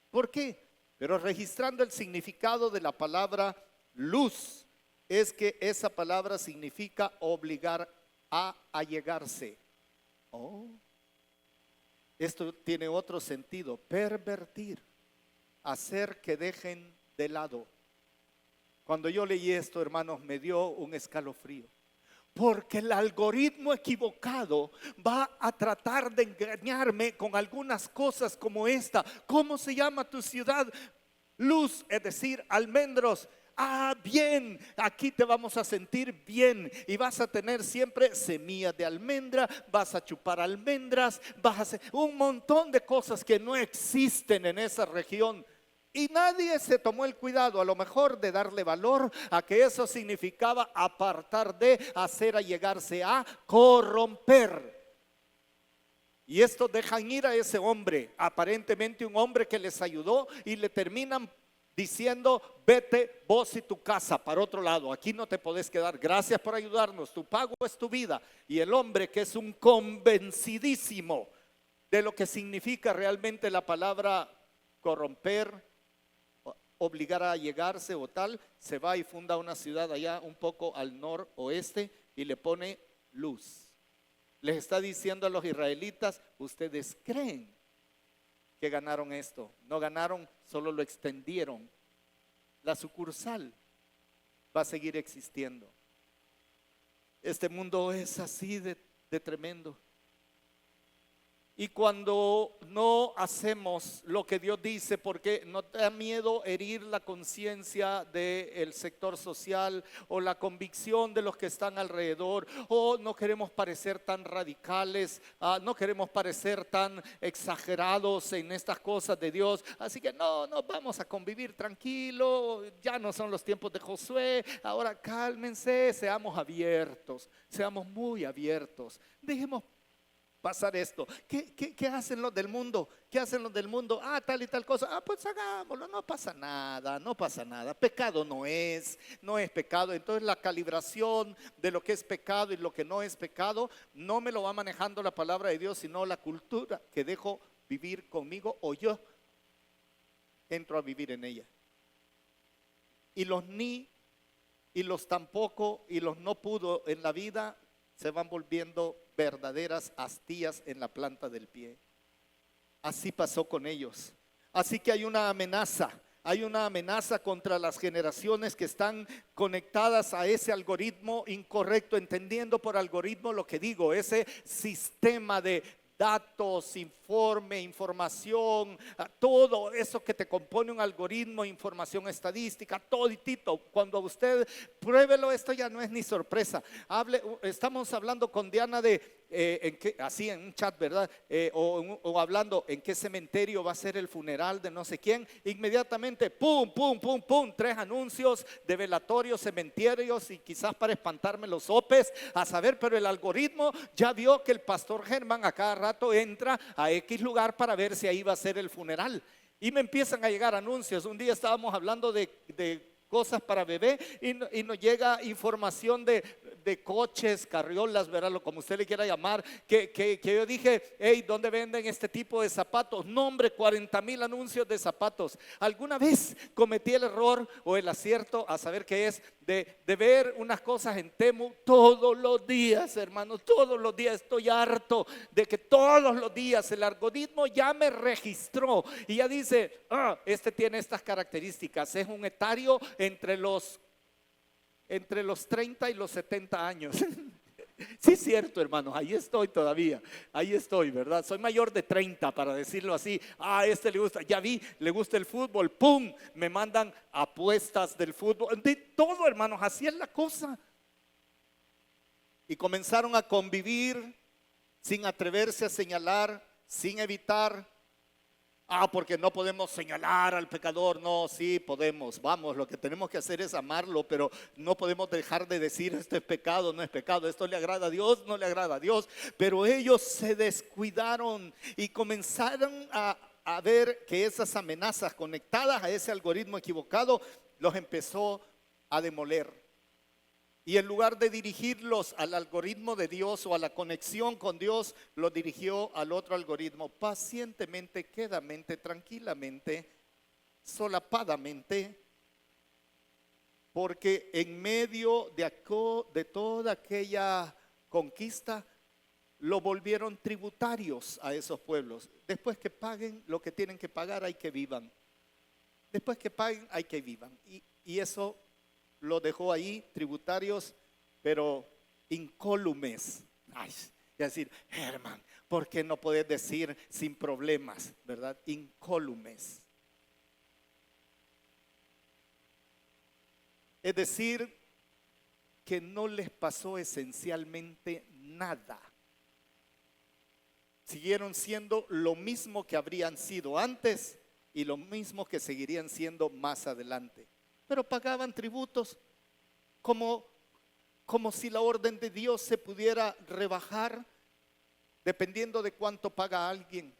¿Por qué? Pero registrando el significado de la palabra luz, es que esa palabra significa obligar a allegarse. Esto tiene otro sentido: pervertir, hacer que dejen de lado. Cuando yo leí esto, hermanos, me dio un escalofrío, porque el algoritmo equivocado va a tratar de engañarme con algunas cosas como esta. ¿Cómo se llama tu ciudad? Luz, es decir, almendros. Bien, aquí te vamos a sentir bien y vas a tener siempre semillas de almendra, vas a chupar almendras, vas a hacer un montón de cosas que no existen en esa región. Y nadie se tomó el cuidado, a lo mejor, de darle valor a que eso significaba apartar de, hacer allegarse a, corromper. Y esto dejan ir a ese hombre, aparentemente un hombre que les ayudó, y le terminan diciendo: vete vos y tu casa para otro lado, aquí no te podés quedar, gracias por ayudarnos, tu pago es tu vida. Y el hombre, que es un convencidísimo de lo que significa realmente la palabra corromper, obligar a llegarse o tal, se va y funda una ciudad allá un poco al noroeste y le pone Luz. Les está diciendo a los israelitas: ustedes creen que ganaron esto. No ganaron, solo lo extendieron. La sucursal va a seguir existiendo. Este mundo es así de tremendo. Y cuando no hacemos lo que Dios dice, porque no te da miedo herir la conciencia del sector social o la convicción de los que están alrededor, o no queremos parecer tan radicales, no queremos parecer tan exagerados en estas cosas de Dios, así que no vamos a convivir tranquilo, ya no son los tiempos de Josué, ahora cálmense, seamos abiertos, seamos muy abiertos, dejemos pasar esto. ¿Qué hacen los del mundo? ¿Qué hacen los del mundo? Tal y tal cosa. Pues hagámoslo, no pasa nada. Pecado no es pecado. Entonces la calibración de lo que es pecado y lo que no es pecado no me lo va manejando la palabra de Dios, sino la cultura que dejo vivir conmigo, o yo entro a vivir en ella. Y los ni, y los tampoco, y los no pudo en la vida se van volviendo verdaderas astillas en la planta del pie. Así pasó con ellos. Así que hay una amenaza contra las generaciones que están conectadas a ese algoritmo incorrecto, entendiendo por algoritmo lo que digo, ese sistema de datos, informe, información, todo eso que te compone un algoritmo, información estadística, toditito. Cuando usted pruébelo, esto ya no es ni sorpresa. Estamos hablando con Diana de así en un chat, ¿verdad? O hablando en qué cementerio va a ser el funeral de no sé quién. Inmediatamente, pum, pum, pum, pum, 3 anuncios de velatorios, cementerios, y quizás para espantarme los sopes, a saber, pero el algoritmo ya vio que el pastor Germán a cada rato entra a X lugar para ver si ahí va a ser el funeral. Y me empiezan a llegar anuncios. Un día estábamos hablando de cosas para bebé y nos llega información de coches, carriolas, veralo como usted le quiera llamar, que yo dije, hey, ¿dónde venden este tipo de zapatos? No, hombre, 40,000 anuncios de zapatos. ¿Alguna vez cometí el error o el acierto, a saber qué es, de ver unas cosas en Temu todos los días, hermanos? Todos los días. Estoy harto de que todos los días el algoritmo ya me registró y ya dice, este tiene estas características, es un etario entre los 30 y los 70 años. Sí, es cierto, hermanos, ahí estoy todavía, ahí estoy, ¿verdad? Soy mayor de 30, para decirlo así. A este le gusta, ya vi, le gusta el fútbol, ¡pum! Me mandan apuestas del fútbol, de todo, hermanos, así es la cosa. Y comenzaron a convivir sin atreverse a señalar, sin evitar. Porque no podemos señalar al pecador. No, sí podemos, vamos, lo que tenemos que hacer es amarlo, pero no podemos dejar de decir esto es pecado, no es pecado, esto le agrada a Dios, no le agrada a Dios. Pero ellos se descuidaron y comenzaron a ver que esas amenazas conectadas a ese algoritmo equivocado los empezó a demoler. Y en lugar de dirigirlos al algoritmo de Dios o a la conexión con Dios, los dirigió al otro algoritmo, pacientemente, quedamente, tranquilamente, solapadamente, porque en medio de toda aquella conquista, lo volvieron tributarios a esos pueblos. Después que paguen lo que tienen que pagar, hay que vivan. Después que paguen, hay que vivan. Y eso lo dejó ahí, tributarios, pero incólumes. Es decir, Germán, ¿por qué no puedes decir sin problemas, verdad? Incólumes. Es decir, que no les pasó esencialmente nada. Siguieron siendo lo mismo que habrían sido antes y lo mismo que seguirían siendo más adelante. Pero pagaban tributos como si la orden de Dios se pudiera rebajar dependiendo de cuánto paga alguien.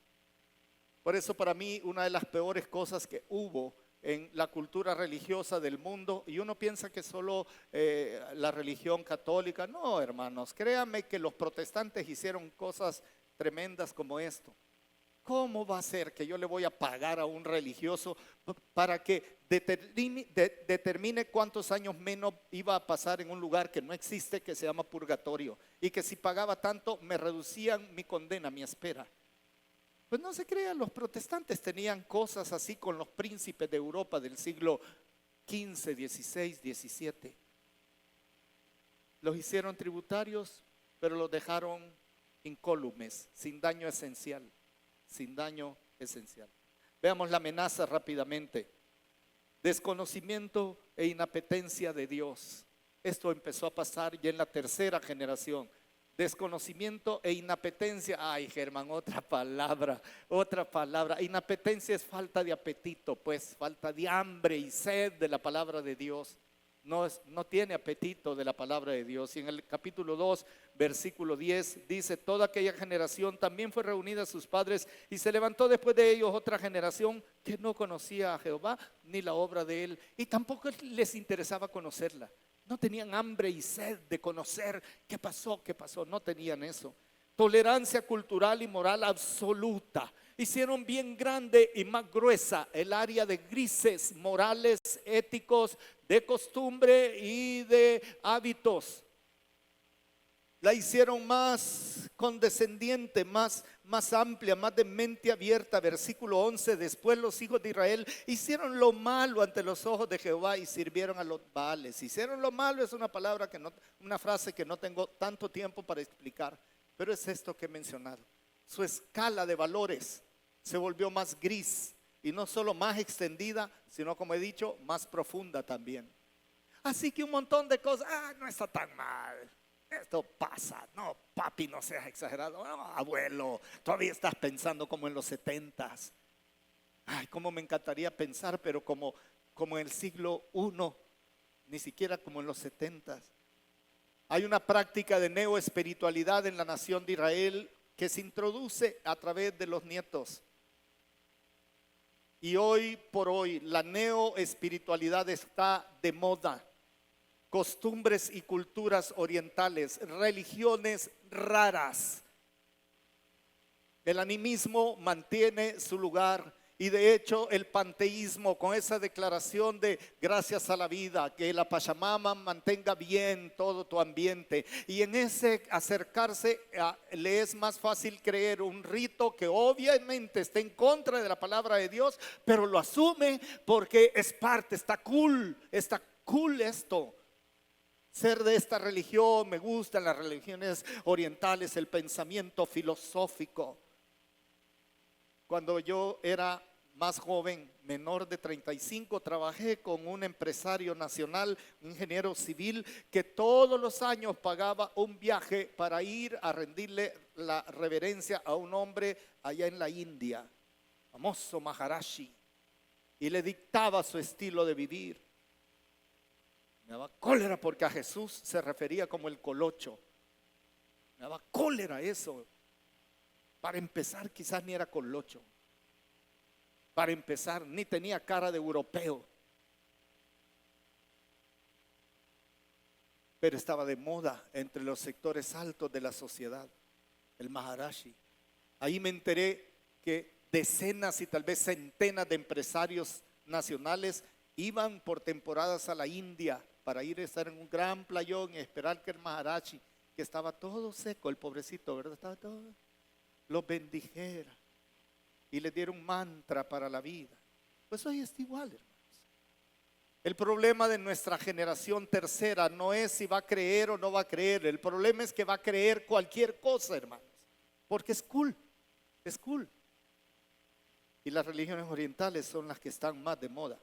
Por eso para mí una de las peores cosas que hubo en la cultura religiosa del mundo, y uno piensa que solo la religión católica, no, hermanos, créanme que los protestantes hicieron cosas tremendas como esto. ¿Cómo va a ser que yo le voy a pagar a un religioso para que determine cuántos años menos iba a pasar en un lugar que no existe, que se llama purgatorio? Y que si pagaba tanto me reducían mi condena, mi espera. Pues no se crean, los protestantes tenían cosas así con los príncipes de Europa del siglo XV, XVI, XVII. Los hicieron tributarios, pero los dejaron incólumes, sin daño esencial. Sin daño esencial. Veamos la amenaza rápidamente. Desconocimiento e inapetencia de Dios. Esto empezó a pasar ya en la tercera generación. Desconocimiento e inapetencia. Ay, Germán, otra palabra. Inapetencia es falta de apetito, pues falta de hambre y sed de la palabra de Dios. No tiene apetito de la palabra de Dios. Y en el capítulo 2, versículo 10 dice: toda aquella generación también fue reunida a sus padres, y se levantó después de ellos otra generación que no conocía a Jehová ni la obra de él, y tampoco les interesaba conocerla. No tenían hambre y sed de conocer qué pasó, no tenían eso. Tolerancia cultural y moral absoluta. Hicieron bien grande y más gruesa el área de grises morales, éticos, de costumbre y de hábitos. La hicieron más condescendiente, más amplia, más de mente abierta. Versículo 11, después los hijos de Israel hicieron lo malo ante los ojos de Jehová y sirvieron a los Baales. Hicieron lo malo es una frase que no tengo tanto tiempo para explicar, pero es esto que he mencionado. su escala de valores se volvió más gris y no solo más extendida, sino como he dicho, más profunda también. Así que un montón de cosas, no está tan mal, esto pasa, no papi, no seas exagerado, no, abuelo, todavía estás pensando como en los 70s. Ay, cómo me encantaría pensar, pero como en el siglo I, ni siquiera como en los 70s. Hay una práctica de neoespiritualidad en la nación de Israel que se introduce a través de los nietos. Y hoy por hoy la neoespiritualidad está de moda. Costumbres y culturas orientales, religiones raras. El animismo mantiene su lugar. Y de hecho el panteísmo, con esa declaración de gracias a la vida, que la Pachamama mantenga bien todo tu ambiente. Y en ese acercarse le es más fácil creer un rito que obviamente está en contra de la palabra de Dios, pero lo asume porque es parte, está cool esto. Ser de esta religión, me gustan las religiones orientales, el pensamiento filosófico. Cuando yo era más joven, menor de 35, trabajé con un empresario nacional, un ingeniero civil, que todos los años pagaba un viaje para ir a rendirle la reverencia a un hombre allá en la India, famoso Maharashi, y le dictaba su estilo de vivir. Me daba cólera porque a Jesús se refería como el colocho. Me daba cólera eso. Para empezar, quizás ni era colocho. Para empezar, ni tenía cara de europeo. Pero estaba de moda entre los sectores altos de la sociedad, el Maharashi. Ahí me enteré que decenas y tal vez centenas de empresarios nacionales iban por temporadas a la India para ir a estar en un gran playón y esperar que el Maharashi, que estaba todo seco, el pobrecito, ¿verdad? Estaba todo, los bendijera y le diera un mantra para la vida. Pues hoy está igual, hermanos. El problema de nuestra generación tercera no es si va a creer o no va a creer. El problema es que va a creer cualquier cosa, hermanos, porque es cool. Y las religiones orientales son las que están más de moda.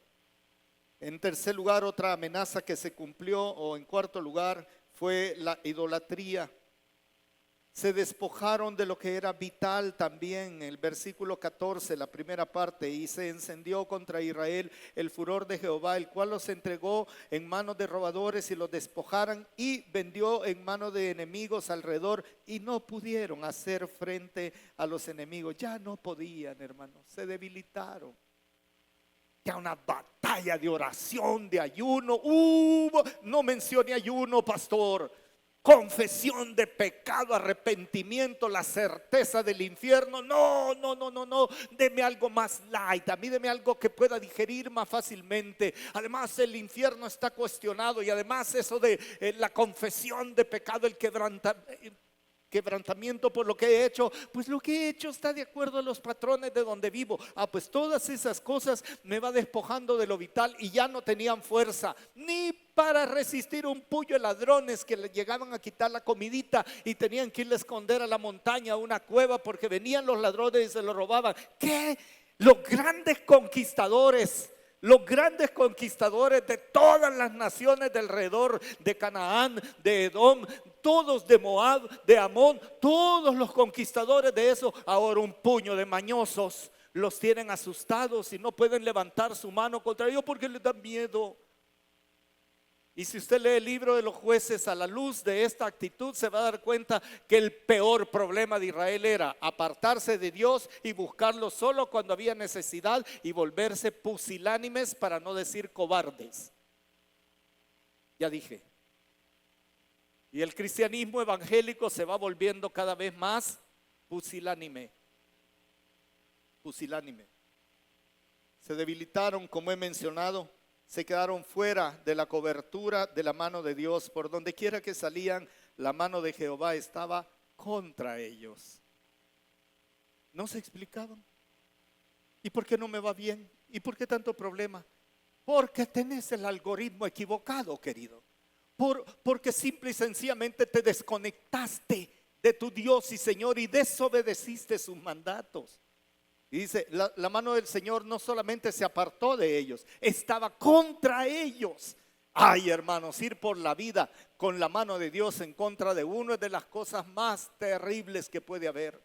En tercer lugar, otra amenaza que se cumplió, o en cuarto lugar, fue la idolatría. Se despojaron de lo que era vital también. El versículo 14, la primera parte: y se encendió contra Israel el furor de Jehová, el cual los entregó en manos de robadores y los despojaran, y vendió en manos de enemigos alrededor, y no pudieron hacer frente a los enemigos. Ya no podían, hermanos, se debilitaron. Ya una batalla de oración, de ayuno hubo. No mencione ayuno, pastor. Confesión de pecado, arrepentimiento, la certeza del infierno. No. Deme algo más light. A mí deme algo que pueda digerir más fácilmente. Además, el infierno está cuestionado. Y además eso de la confesión de pecado, el quebrantamiento por lo que he hecho, pues lo que he hecho está de acuerdo a los patrones de donde vivo. Pues todas esas cosas me va despojando de lo vital, y ya no tenían fuerza ni para resistir un puño de ladrones que le llegaban a quitar la comidita y tenían que irle a esconder a la montaña, a una cueva, porque venían los ladrones y se lo robaban. ¿Qué? Los grandes conquistadores de todas las naciones de alrededor, de Canaán, de Edom, todos, de Moab, de Amón, todos los conquistadores de eso, ahora un puño de mañosos los tienen asustados y no pueden levantar su mano contra ellos porque les da miedo. Y si usted lee el libro de los jueces, a la luz de esta actitud se va a dar cuenta que el peor problema de Israel era apartarse de Dios y buscarlo solo cuando había necesidad, y volverse pusilánimes, para no decir cobardes. Ya dije. Y el cristianismo evangélico se va volviendo cada vez más pusilánime. Se debilitaron, como he mencionado. Se quedaron fuera de la cobertura de la mano de Dios. Por donde quiera que salían, la mano de Jehová estaba contra ellos. No se explicaban. ¿Y por qué no me va bien? ¿Y por qué tanto problema? Porque tenés el algoritmo equivocado, querido. Porque simple y sencillamente te desconectaste de tu Dios y Señor y desobedeciste sus mandatos. Y dice, la mano del Señor no solamente se apartó de ellos, estaba contra ellos. Ay, hermanos, ir por la vida con la mano de Dios en contra de uno es de las cosas más terribles que puede haber.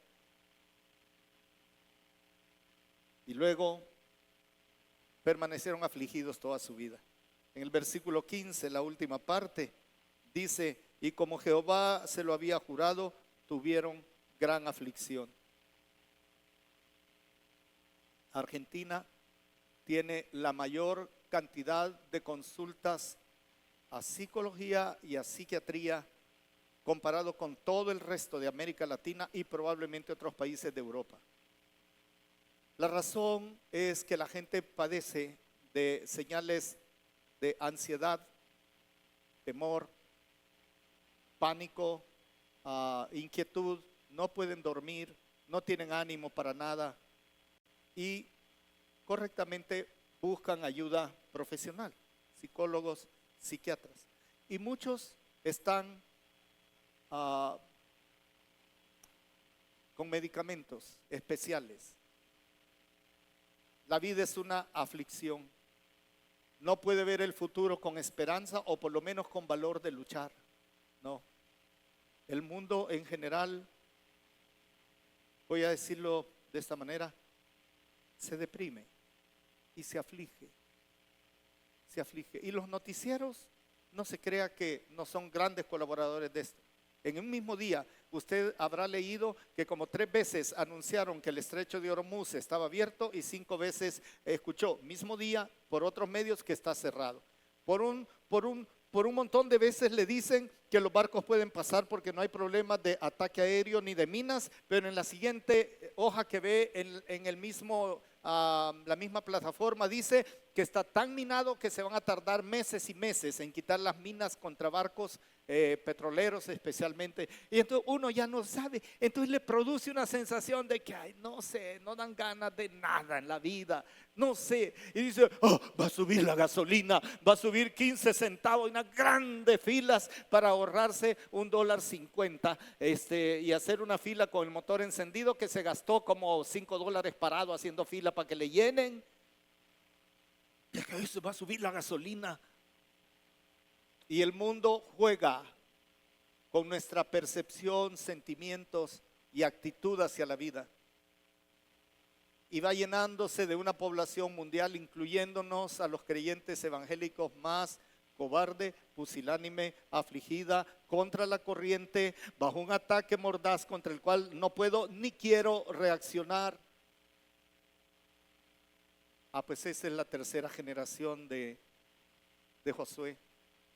Y luego permanecieron afligidos toda su vida. En el versículo 15, la última parte, dice, y como Jehová se lo había jurado, tuvieron gran aflicción. Argentina tiene la mayor cantidad de consultas a psicología y a psiquiatría comparado con todo el resto de América Latina y probablemente otros países de Europa. La razón es que la gente padece de señales de ansiedad, temor, pánico, inquietud, no pueden dormir, no tienen ánimo para nada y correctamente buscan ayuda profesional, psicólogos, psiquiatras. Y muchos están con medicamentos especiales. La vida es una aflicción. No puede ver el futuro con esperanza o por lo menos con valor de luchar. No. El mundo en general, voy a decirlo de esta manera, se deprime y se aflige. Se aflige. Y los noticieros, no se crea que no son grandes colaboradores de esto. En un mismo día, usted habrá leído que como 3 veces anunciaron que el estrecho de Hormuz estaba abierto y 5 veces escuchó, mismo día, por otros medios que está cerrado. Por un montón de veces le dicen que los barcos pueden pasar porque no hay problemas de ataque aéreo ni de minas, pero en la siguiente hoja que ve en el mismo, la misma plataforma dice que está tan minado que se van a tardar meses y meses en quitar las minas contra barcos petroleros especialmente. Y entonces uno ya no sabe, entonces le produce una sensación de que, ay, no sé, no dan ganas de nada en la vida, no sé. Y dice, oh, va a subir la gasolina, va a subir 15 centavos, unas grandes filas para ahorrarse $1.50 y hacer una fila con el motor encendido que se gastó como $5 parado haciendo fila para que le llenen. Y que eso va a subir la gasolina. Y el mundo juega con nuestra percepción, sentimientos y actitud hacia la vida. Y va llenándose de una población mundial, incluyéndonos a los creyentes evangélicos, más cobarde, pusilánime, afligida, contra la corriente, bajo un ataque mordaz contra el cual no puedo ni quiero reaccionar. Pues esa es la tercera generación de Josué.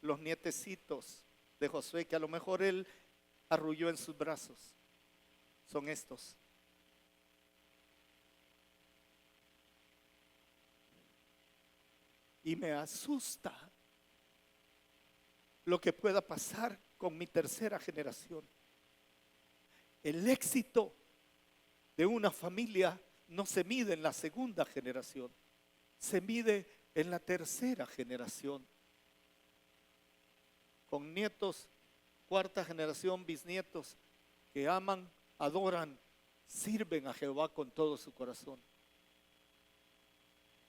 Los nietecitos de Josué, que a lo mejor él arrulló en sus brazos, son estos. Y me asusta lo que pueda pasar con mi tercera generación. El éxito de una familia no se mide en la segunda generación, se mide en la tercera generación. Con nietos, cuarta generación, bisnietos, que aman, adoran, sirven a Jehová con todo su corazón.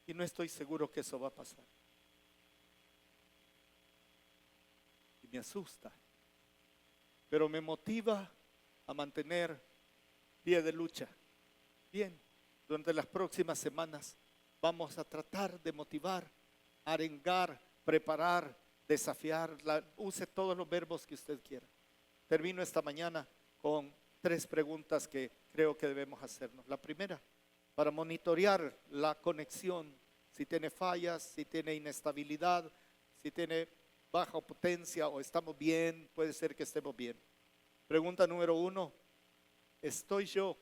Y no estoy seguro que eso va a pasar. Y me asusta, pero me motiva a mantener pie de lucha. Bien, durante las próximas semanas vamos a tratar de motivar, arengar, preparar, desafiar, use todos los verbos que usted quiera. Termino esta mañana con 3 preguntas que creo que debemos hacernos. La primera, para monitorear la conexión, si tiene fallas, si tiene inestabilidad, si tiene baja potencia o estamos bien, puede ser que estemos bien. Pregunta número 1, ¿estoy yo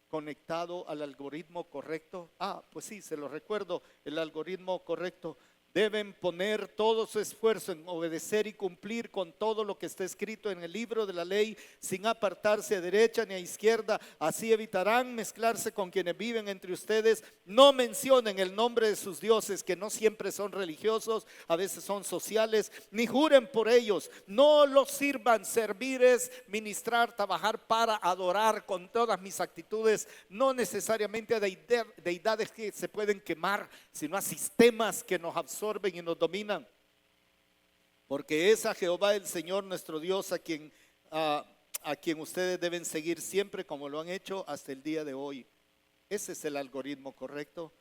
conectado al algoritmo correcto? Pues sí, se lo recuerdo, el algoritmo correcto deben poner todo su esfuerzo en obedecer y cumplir con todo lo que está escrito en el libro de la ley, sin apartarse a derecha ni a izquierda. Así evitarán mezclarse con quienes viven entre ustedes. No mencionen el nombre de sus dioses, que no siempre son religiosos, a veces son sociales, ni juren por ellos. No los sirvan. Servir es ministrar, trabajar para adorar con todas mis actitudes, no necesariamente a deidades que se pueden quemar, sino a sistemas que nos absorben y nos dominan, porque es a Jehová el Señor nuestro Dios a quien ustedes deben seguir siempre, como lo han hecho hasta el día de hoy. Ese es el algoritmo correcto.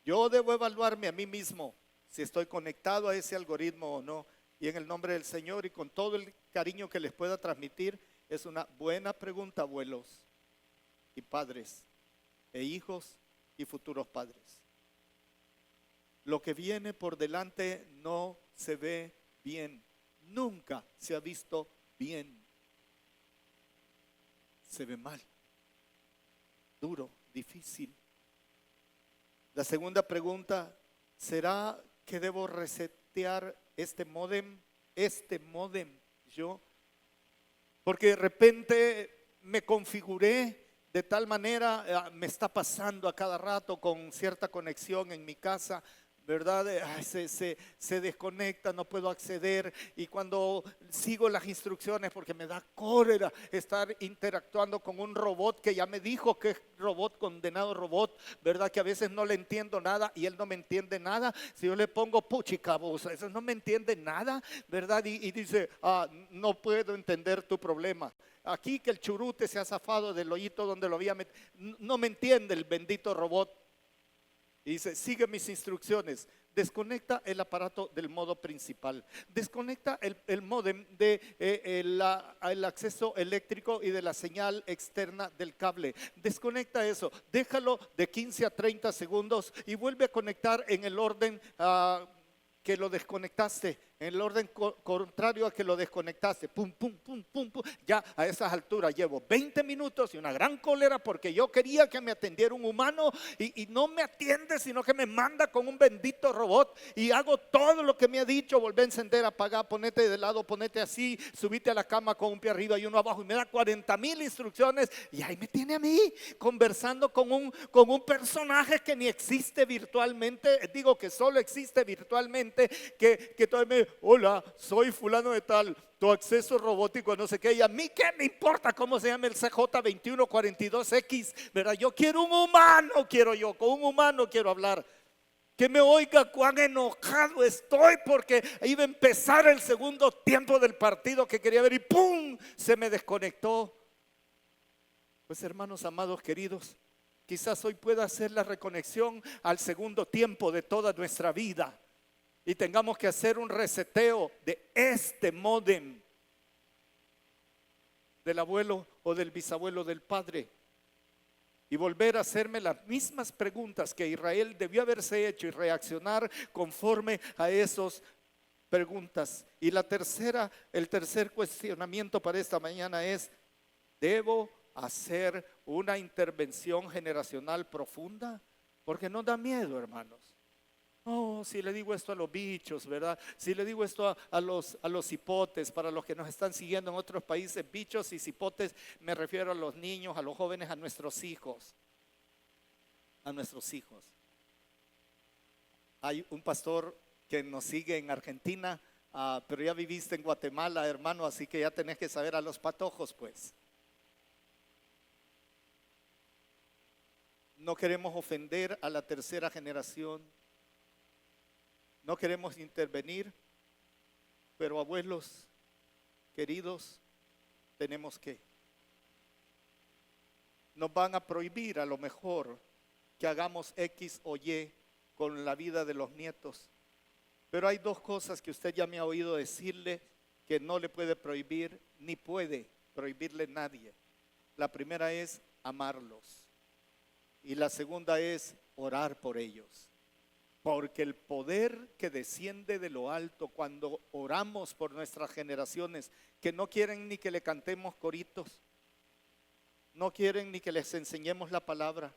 Yo debo evaluarme a mí mismo si estoy conectado a ese algoritmo o no, y en el nombre del Señor y con todo el cariño que les pueda transmitir, es una buena pregunta, abuelos y padres e hijos y futuros padres. Lo que viene por delante no se ve bien, nunca se ha visto bien. Se ve mal, duro, difícil. La segunda pregunta, ¿será que debo resetear este módem yo? Porque de repente me configuré de tal manera, me está pasando a cada rato con cierta conexión en mi casa, ¿verdad? Se desconecta, no puedo acceder, y cuando sigo las instrucciones, porque me da cólera estar interactuando con un robot que ya me dijo que es robot, condenado robot, ¿verdad? Que a veces no le entiendo nada y él no me entiende nada. Si yo le pongo puchicabosa, eso no me entiende nada, ¿verdad? Y dice, no puedo entender tu problema. Aquí que el churute se ha zafado del hoyito donde lo había metido, no me entiende el bendito robot. Y dice, sigue mis instrucciones. Desconecta el aparato del modo principal. Desconecta el módem de el acceso eléctrico y de la señal externa del cable. Desconecta eso. Déjalo de 15 a 30 segundos y vuelve a conectar en el orden que lo desconectaste, en el orden contrario a que lo desconectaste. Pum, pum, pum, pum, pum. Ya a esas alturas llevo 20 minutos y una gran cólera porque yo quería que me atendiera un humano y no me atiende, sino que me manda con un bendito robot, y hago todo lo que me ha dicho: volver a encender, apagar, ponete de lado, ponete así, subite a la cama con un pie arriba y uno abajo, y me da 40,000 instrucciones, y ahí me tiene a mí conversando con un personaje que ni existe virtualmente. Digo que solo existe virtualmente, que todavía me, hola, soy fulano de tal, tu acceso robótico, no sé qué, y a mí qué me importa cómo se llama el CJ2142X, ¿verdad? Yo quiero un humano, con un humano quiero hablar. Que me oiga cuán enojado estoy porque iba a empezar el segundo tiempo del partido que quería ver y ¡pum! Se me desconectó. Pues hermanos amados queridos, quizás hoy pueda hacer la reconexión al segundo tiempo de toda nuestra vida y tengamos que hacer un reseteo de este módem del abuelo o del bisabuelo del padre, y volver a hacerme las mismas preguntas que Israel debió haberse hecho y reaccionar conforme a esas preguntas. Y el tercer cuestionamiento para esta mañana es: ¿debo hacer una intervención generacional profunda? Porque no da miedo, hermanos. Oh, si le digo esto a los bichos, ¿verdad? Si le digo esto a los hipotes, para los que nos están siguiendo en otros países, bichos y hipotes, me refiero a los niños, a los jóvenes, a nuestros hijos. A nuestros hijos. Hay un pastor que nos sigue en Argentina, pero ya viviste en Guatemala, hermano, así que ya tenés que saber a los patojos, pues. No queremos ofender a la tercera generación. No queremos intervenir, pero abuelos queridos, tenemos que. Nos van a prohibir a lo mejor que hagamos X o Y con la vida de los nietos. Pero hay dos cosas que usted ya me ha oído decirle que no le puede prohibir, ni puede prohibirle nadie. La primera es amarlos. Y la segunda es orar por ellos. Porque el poder que desciende de lo alto cuando oramos por nuestras generaciones, que no quieren ni que le cantemos coritos, no quieren ni que les enseñemos la palabra,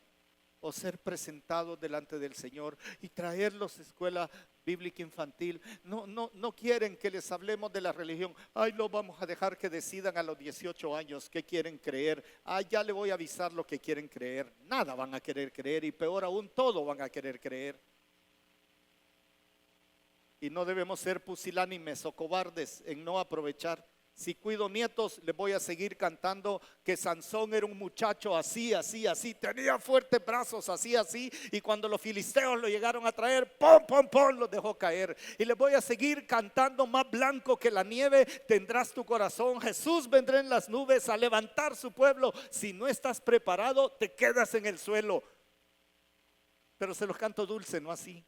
o ser presentados delante del Señor y traerlos a escuela bíblica infantil. No quieren que les hablemos de la religión. Ay, lo vamos a dejar que decidan a los 18 años qué quieren creer. Ay, ya le voy a avisar lo que quieren creer. Nada van a querer creer y peor aún, todo van a querer creer. Y no debemos ser pusilánimes o cobardes en no aprovechar. Si cuido nietos, les voy a seguir cantando que Sansón era un muchacho así, así, así, tenía fuertes brazos, así, así, y cuando los filisteos lo llegaron a traer, ¡pum, pum, pum!, los dejó caer. Y les voy a seguir cantando: más blanco que la nieve tendrás tu corazón, Jesús vendrá en las nubes a levantar su pueblo. Si no estás preparado, te quedas en el suelo. Pero se los canto dulce, no así.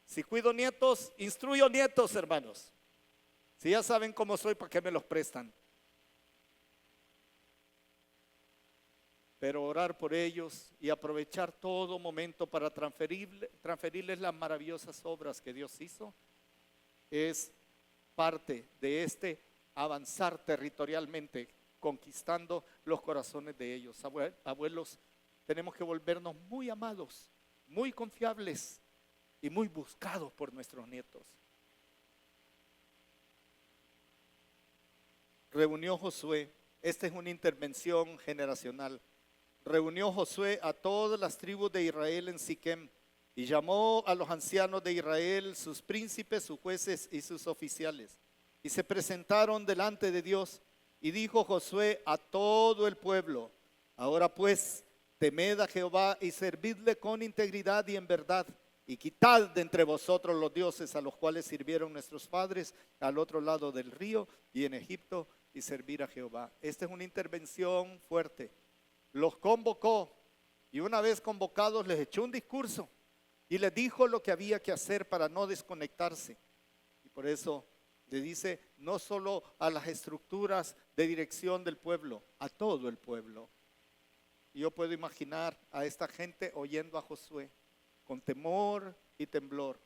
Si cuido nietos, instruyo nietos, hermanos. Si ya saben cómo soy, ¿para qué me los prestan? Pero orar por ellos y aprovechar todo momento para transferirles las maravillosas obras que Dios hizo es parte de este avanzar territorialmente, conquistando los corazones de ellos. Abuelos, tenemos que volvernos muy amados, muy confiables y muy buscados por nuestros nietos. Reunió Josué, esta es una intervención generacional. Reunió Josué a todas las tribus de Israel en Siquem y llamó a los ancianos de Israel, sus príncipes, sus jueces y sus oficiales. Y se presentaron delante de Dios y dijo Josué a todo el pueblo: ahora pues, temed a Jehová y servidle con integridad y en verdad, y quitad de entre vosotros los dioses a los cuales sirvieron nuestros padres al otro lado del río y en Egipto, y servir a Jehová. Esta es una intervención fuerte. Los convocó y una vez convocados les echó un discurso y les dijo lo que había que hacer para no desconectarse. Y por eso le dice no solo a las estructuras de dirección del pueblo, a todo el pueblo. Y yo puedo imaginar a esta gente oyendo a Josué con temor y temblor.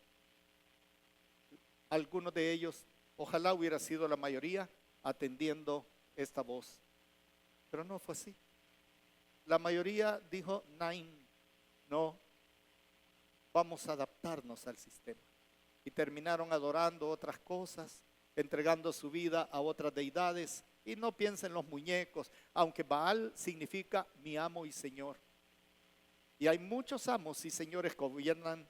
Algunos de ellos, ojalá hubiera sido la mayoría, atendiendo esta voz. Pero no fue así. La mayoría dijo: no, vamos a adaptarnos al sistema. Y terminaron adorando otras cosas, entregando su vida a otras deidades. Y no piensen en los muñecos, aunque Baal significa mi amo y señor. Y hay muchos amos y señores que gobiernan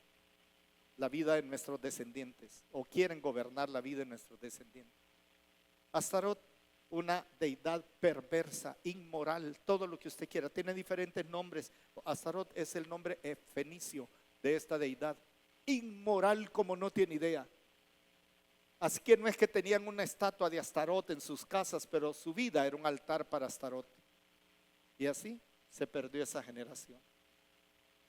la vida de nuestros descendientes o quieren gobernar la vida de nuestros descendientes. Astarot, una deidad perversa, inmoral, todo lo que usted quiera, tiene diferentes nombres. Astarot es el nombre fenicio de esta deidad, inmoral como no tiene idea. Así que no es que tenían una estatua de Astarot en sus casas, pero su vida era un altar para Astarot. Y así se perdió esa generación.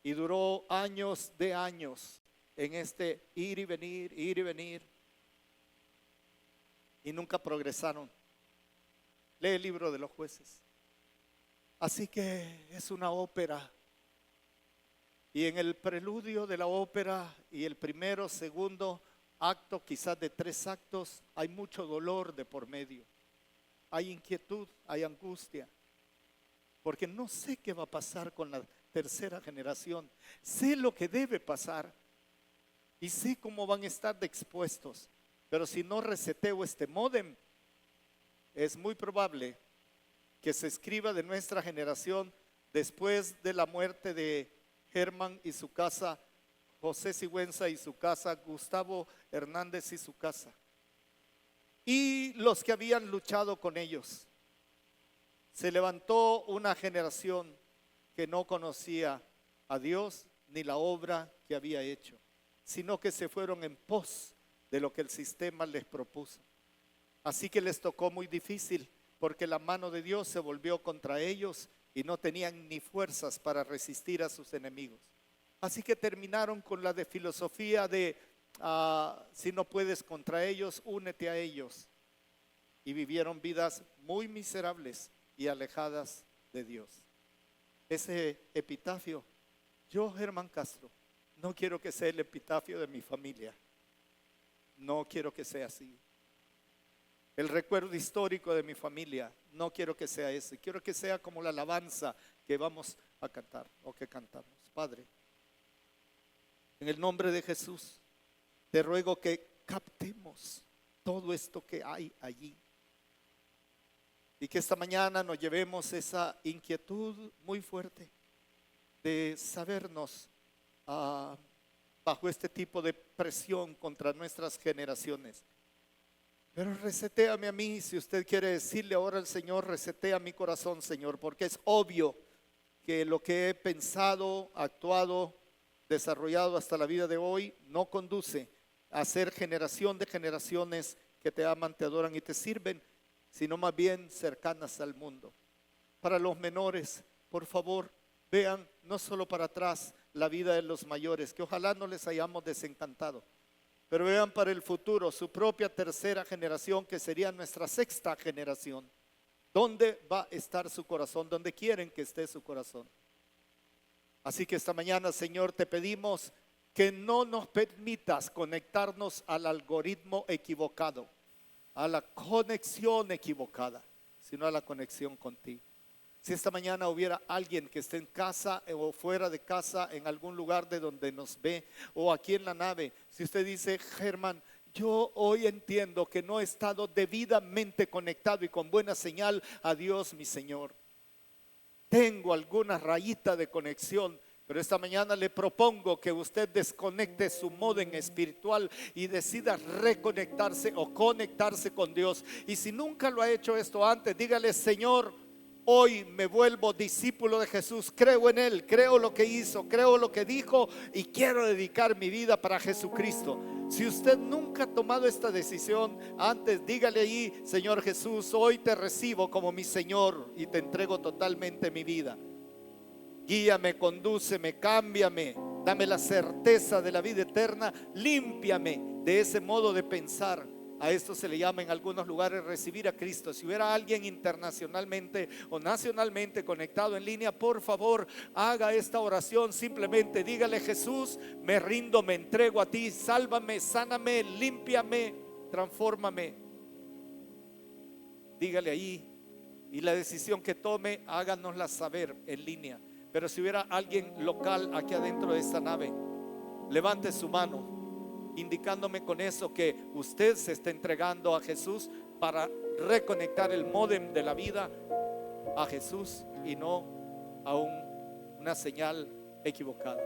Y duró años de años en este ir y venir, ir y venir. Y nunca progresaron. Lee el libro de los jueces. Así que es una ópera. Y en el preludio de la ópera y el primero, segundo acto, quizás de 3 actos, hay mucho dolor de por medio. Hay inquietud, hay angustia. Porque no sé qué va a pasar con la tercera generación. Sé lo que debe pasar y sé cómo van a estar de expuestos. Pero si no reseteo este módem, es muy probable que se escriba de nuestra generación después de la muerte de Germán y su casa, José Sigüenza y su casa, Gustavo Hernández y su casa, y los que habían luchado con ellos. Se levantó una generación que no conocía a Dios ni la obra que había hecho, sino que se fueron en pos de lo que el sistema les propuso. Así que les tocó muy difícil, porque la mano de Dios se volvió contra ellos y no tenían ni fuerzas para resistir a sus enemigos. Así que terminaron con la filosofía de si no puedes contra ellos, únete a ellos. Y vivieron vidas muy miserables y alejadas de Dios. Ese epitafio, yo, Germán Castro, no quiero que sea el epitafio de mi familia. No quiero que sea así. El recuerdo histórico de mi familia, no quiero que sea ese. Quiero que sea como la alabanza que vamos a cantar o que cantamos. Padre, en el nombre de Jesús, te ruego que captemos todo esto que hay allí. Y que esta mañana nos llevemos esa inquietud muy fuerte de sabernos bajo este tipo de presión contra nuestras generaciones. Pero resetéame a mí, si usted quiere decirle ahora al Señor, resetea mi corazón, Señor, porque es obvio que lo que he pensado, actuado, desarrollado hasta la vida de hoy no conduce a ser generación de generaciones que te aman, te adoran y te sirven, sino más bien cercanas al mundo. Para los menores, por favor, vean no solo para atrás la vida de los mayores, que ojalá no les hayamos desencantado, pero vean para el futuro su propia tercera generación, que sería nuestra sexta generación. ¿Dónde va a estar su corazón? ¿Dónde quieren que esté su corazón? Así que esta mañana, Señor, te pedimos que no nos permitas conectarnos al algoritmo equivocado, a la conexión equivocada, sino a la conexión contigo. Si esta mañana hubiera alguien que esté en casa o fuera de casa, en algún lugar de donde nos ve, o aquí en la nave, si usted dice: Germán, yo hoy entiendo que no he estado debidamente conectado y con buena señal a Dios, mi Señor. Tengo alguna rayita de conexión, pero esta mañana le propongo que usted desconecte su módem espiritual y decida reconectarse o conectarse con Dios. Y si nunca lo ha hecho esto antes, dígale: Señor, hoy me vuelvo discípulo de Jesús, creo en Él, creo lo que hizo, creo lo que dijo y quiero dedicar mi vida para Jesucristo. Si usted nunca ha tomado esta decisión antes, dígale ahí: Señor Jesús, hoy te recibo como mi Señor y te entrego totalmente mi vida. Guíame, condúceme, cámbiame, dame la certeza de la vida eterna, límpiame de ese modo de pensar. A esto se le llama en algunos lugares recibir a Cristo. Si hubiera alguien internacionalmente o nacionalmente conectado en línea, por favor, haga esta oración. Simplemente dígale: Jesús, me rindo, me entrego a ti, sálvame, sáname, límpiame, transfórmame. Dígale ahí, y la decisión que tome, háganosla saber en línea. Pero si hubiera alguien local aquí adentro de esta nave, levante su mano, indicándome con eso que usted se está entregando a Jesús para reconectar el módem de la vida a Jesús y no a una señal equivocada.